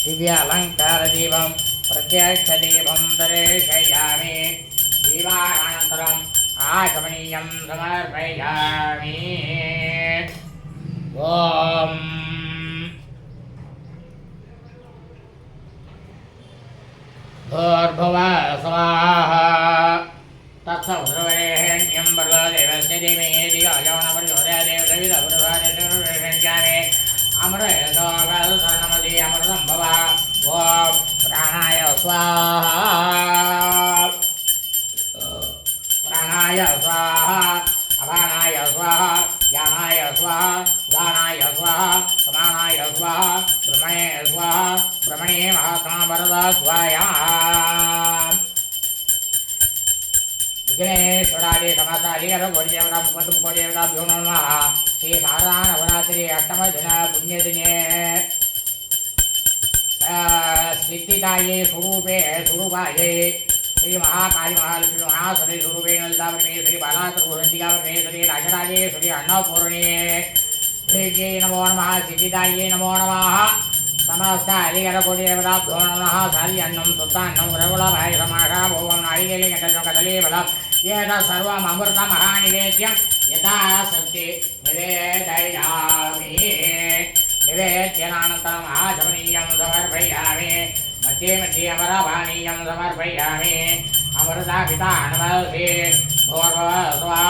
[SPEAKER 2] दिव्य अलंकार दीपं प्रत्यक्ष दीपं दर्शयामि दीपानन्तरम् आचमनीयं समर्पयामि ओम भूर्भुवः स्वाहा समानाय स्वाहा उदानाय स्वाहा समानाय स्वाहा ब्रह्मणे स्वाहा ब्रह्मणे महाकामवरदाध्वाया विघ्नेश्वराय समस्ताधिकार कोटिदेवता मुपत्मुकोटिदेवताभ्यो नमः। श्री शारदा नवरात्रि अष्टम दिन पुण्यदिने स्थितिदाये स्वरूपे स्वरूपाये श्री महाकाली महालक्ष्मी महासुरी स्वरूपे ललिता परमेश्वरी बाला त्रिपुरंतिका परमेश्वरी राजराजेश्वरी अन्नपूर्णे देव्यै नमो नमः। सिद्धिदायै नमो नमः। समस्त अधिकारकोटिदेवताभ्यो नमः। साल्यन्नं शुद्धान्नं रघुलभाय समाषा भोगं नारिकेले घटं कदली फलं एतत् सर्वम् अमृतमहानिवेद्यं यथाशक्ति निवेदयामि। निवेद्यानन्तरम् आचमनीयं समर्पयामि। मध्ये मध्ये अमरपानीयं समर्पयामि। अमृतापितानवसे भूर्भुवः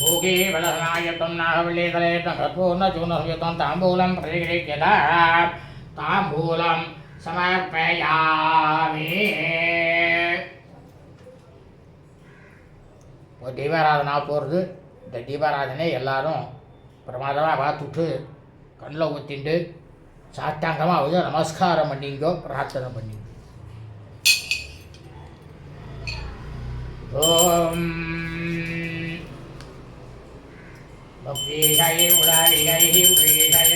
[SPEAKER 2] भूगे बलसनायतं नाहवल्लीतलेतं कर्पूर्णचूर्णसंयुतं ताम्बूलं प्रतिगृह्यता ताम्बूलं समर्पयामि। தீபாராதனா போகிறது. இந்த தீபாராதனை எல்லாரும் பிரமாதமாக பார்த்துட்டு கண்ணில் ஊற்றிண்டு சாஷ்டாங்கமாக நமஸ்காரம் பண்ணிங்கோ, பிரார்த்தனை பண்ணிங்க. ஓம் பக்திகை உடாரிகை உரிகை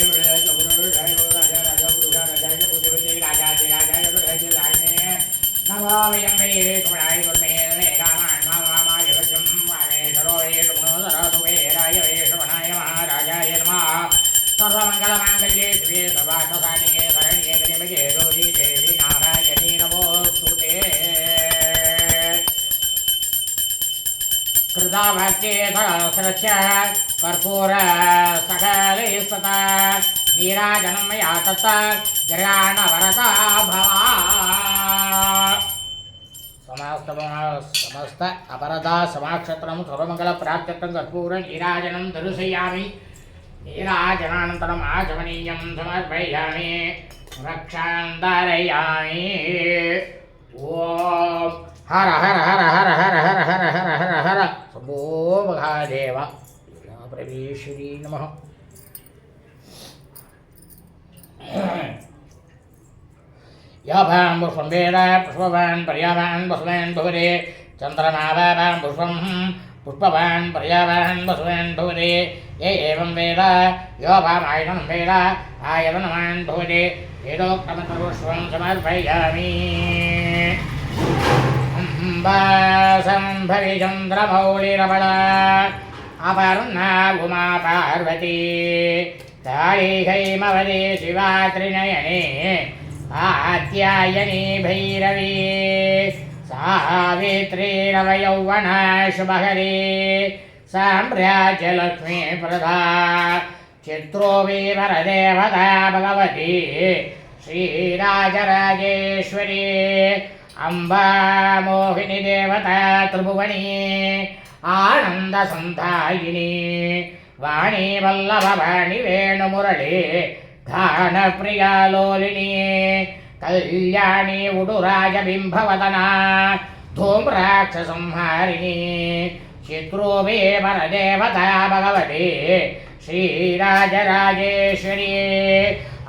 [SPEAKER 2] நவாவயம் வேறு குழாய் குருமே ராமான் மாமாய வஜம் ராமேஸ்வரோ வேணுதரதுவே ராய வேஷவனாய மகாராஜாய நமः. सर्वमङ्गलमाङ्गल्ये शिवे सर्वार्थसाधिके शरण्ये त्र्यम्बके गौरी देवी नारायणी नमोऽस्तुते। कृताभक्ते सहस्रस्य कर्पूर सकलैस्तथा नीराजनं मया तत् जगानवरता भवा। समस्त अपरदा समाक्षत्रं सर्वमङ्गलप्राप्त्यर्थं कर्पूर नीराजनं दर्शयामि। नीराजनानन्तरम् आचमनीयं समर्पयामि, रक्षां धारयामि। ॐ हर हर हर हर हर हर हर हर हर हर शम्भो महादेव प्रवेश्वरी नमः। याभां पुष्पं वेद पुष्पवान् पर्यावान् वसुवान् भवते चन्द्रमावान् पुष्पं पुष्पवान् पर्यावान् वसुवान् भवते ये एवं वेद योभामायनं वेद आयतनवान् भवते वेदोक्तमन्तपुष्पं समर्पयामि। अम्बासम्भवि चन्द्रमौलिरबल अपर्णा उमा पार्वती तारीहैमवदे शिवा त्रिनयने आत्यायनी भैरवी सावित्रीरवयौवना शुभहरी साम्राज्यलक्ष्मी प्रदा चित्रो वरदेवता भगवती श्रीराजराजेश्वरी अम्बा मोहिनी देवता त्रिभुवनी आनन्दसन्धायिनी वाणी वल्लभवाणी वेणुमुरळी गानप्रिया लोलिनी कल्याणी उडुराजबिम्बवदना धूम्राक्षसंहारिणी चित्रोभे वरदेवता भगवती श्रीराजराजेश्वरी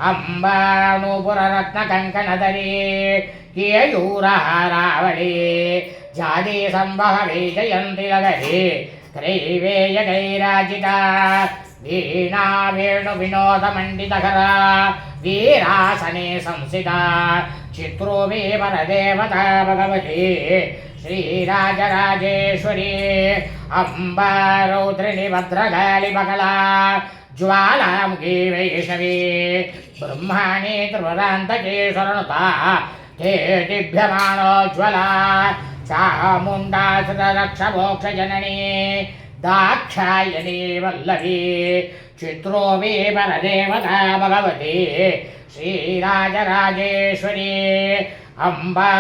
[SPEAKER 2] अम्बाणुपुररत्नकङ्कणधरी केयूरहारावळी जाति सम्भवे जयन्ति लहरी त्रैवेयगैराजिता वीणा वेणुविनोदमण्डितकरा वीरासने संस्थिता चित्रोभे वरदेवता भगवती श्रीराजराजेश्वरी अम्बा रौद्रिणी भद्रकालिबकला ज्वालामुखी वैष्णवी ब्रह्माणि त्रिपुरान्तकेश्वरनुता ते दिभ्यमानोज्ज्वला चामुण्डा सुररक्षमोक्षजननी दाक्षायणी वल्लभी चित्रोभे वरदेवता भगवती श्रीराजराजेश्वरी अम्बा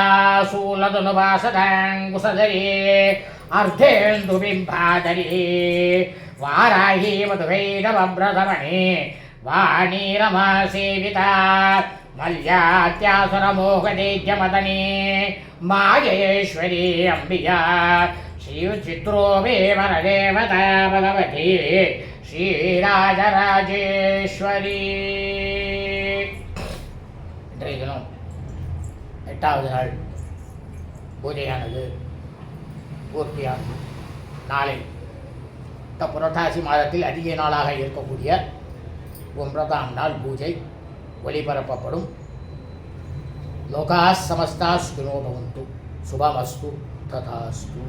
[SPEAKER 2] शूलधनुवासदाङ्कुशधरी अर्धेन्दुबिम्बाधरी वाराही मधुवैरवव्रतमणि वाणी रमा सेविता मल्यात्यासुरमोहदैत्यमदनी माहेश्वरी अम्बिका श्रीचित्रोभे वरदेवता भगवती ஸ்ரீராஜராஜேஸ்வரி. இன்றைய தினம் 8வது நாள் பூஜையானது பூர்த்தியானது. நாளை புரட்டாசி மாதத்தில் அதிக நாளாக இருக்கக்கூடிய 9ஆம் நாள் பூஜை ஒளிபரப்பப்படும். லோகா சமஸ்தா சுகினோ பவந்து. சுபமஸ்து ததாஸ்து.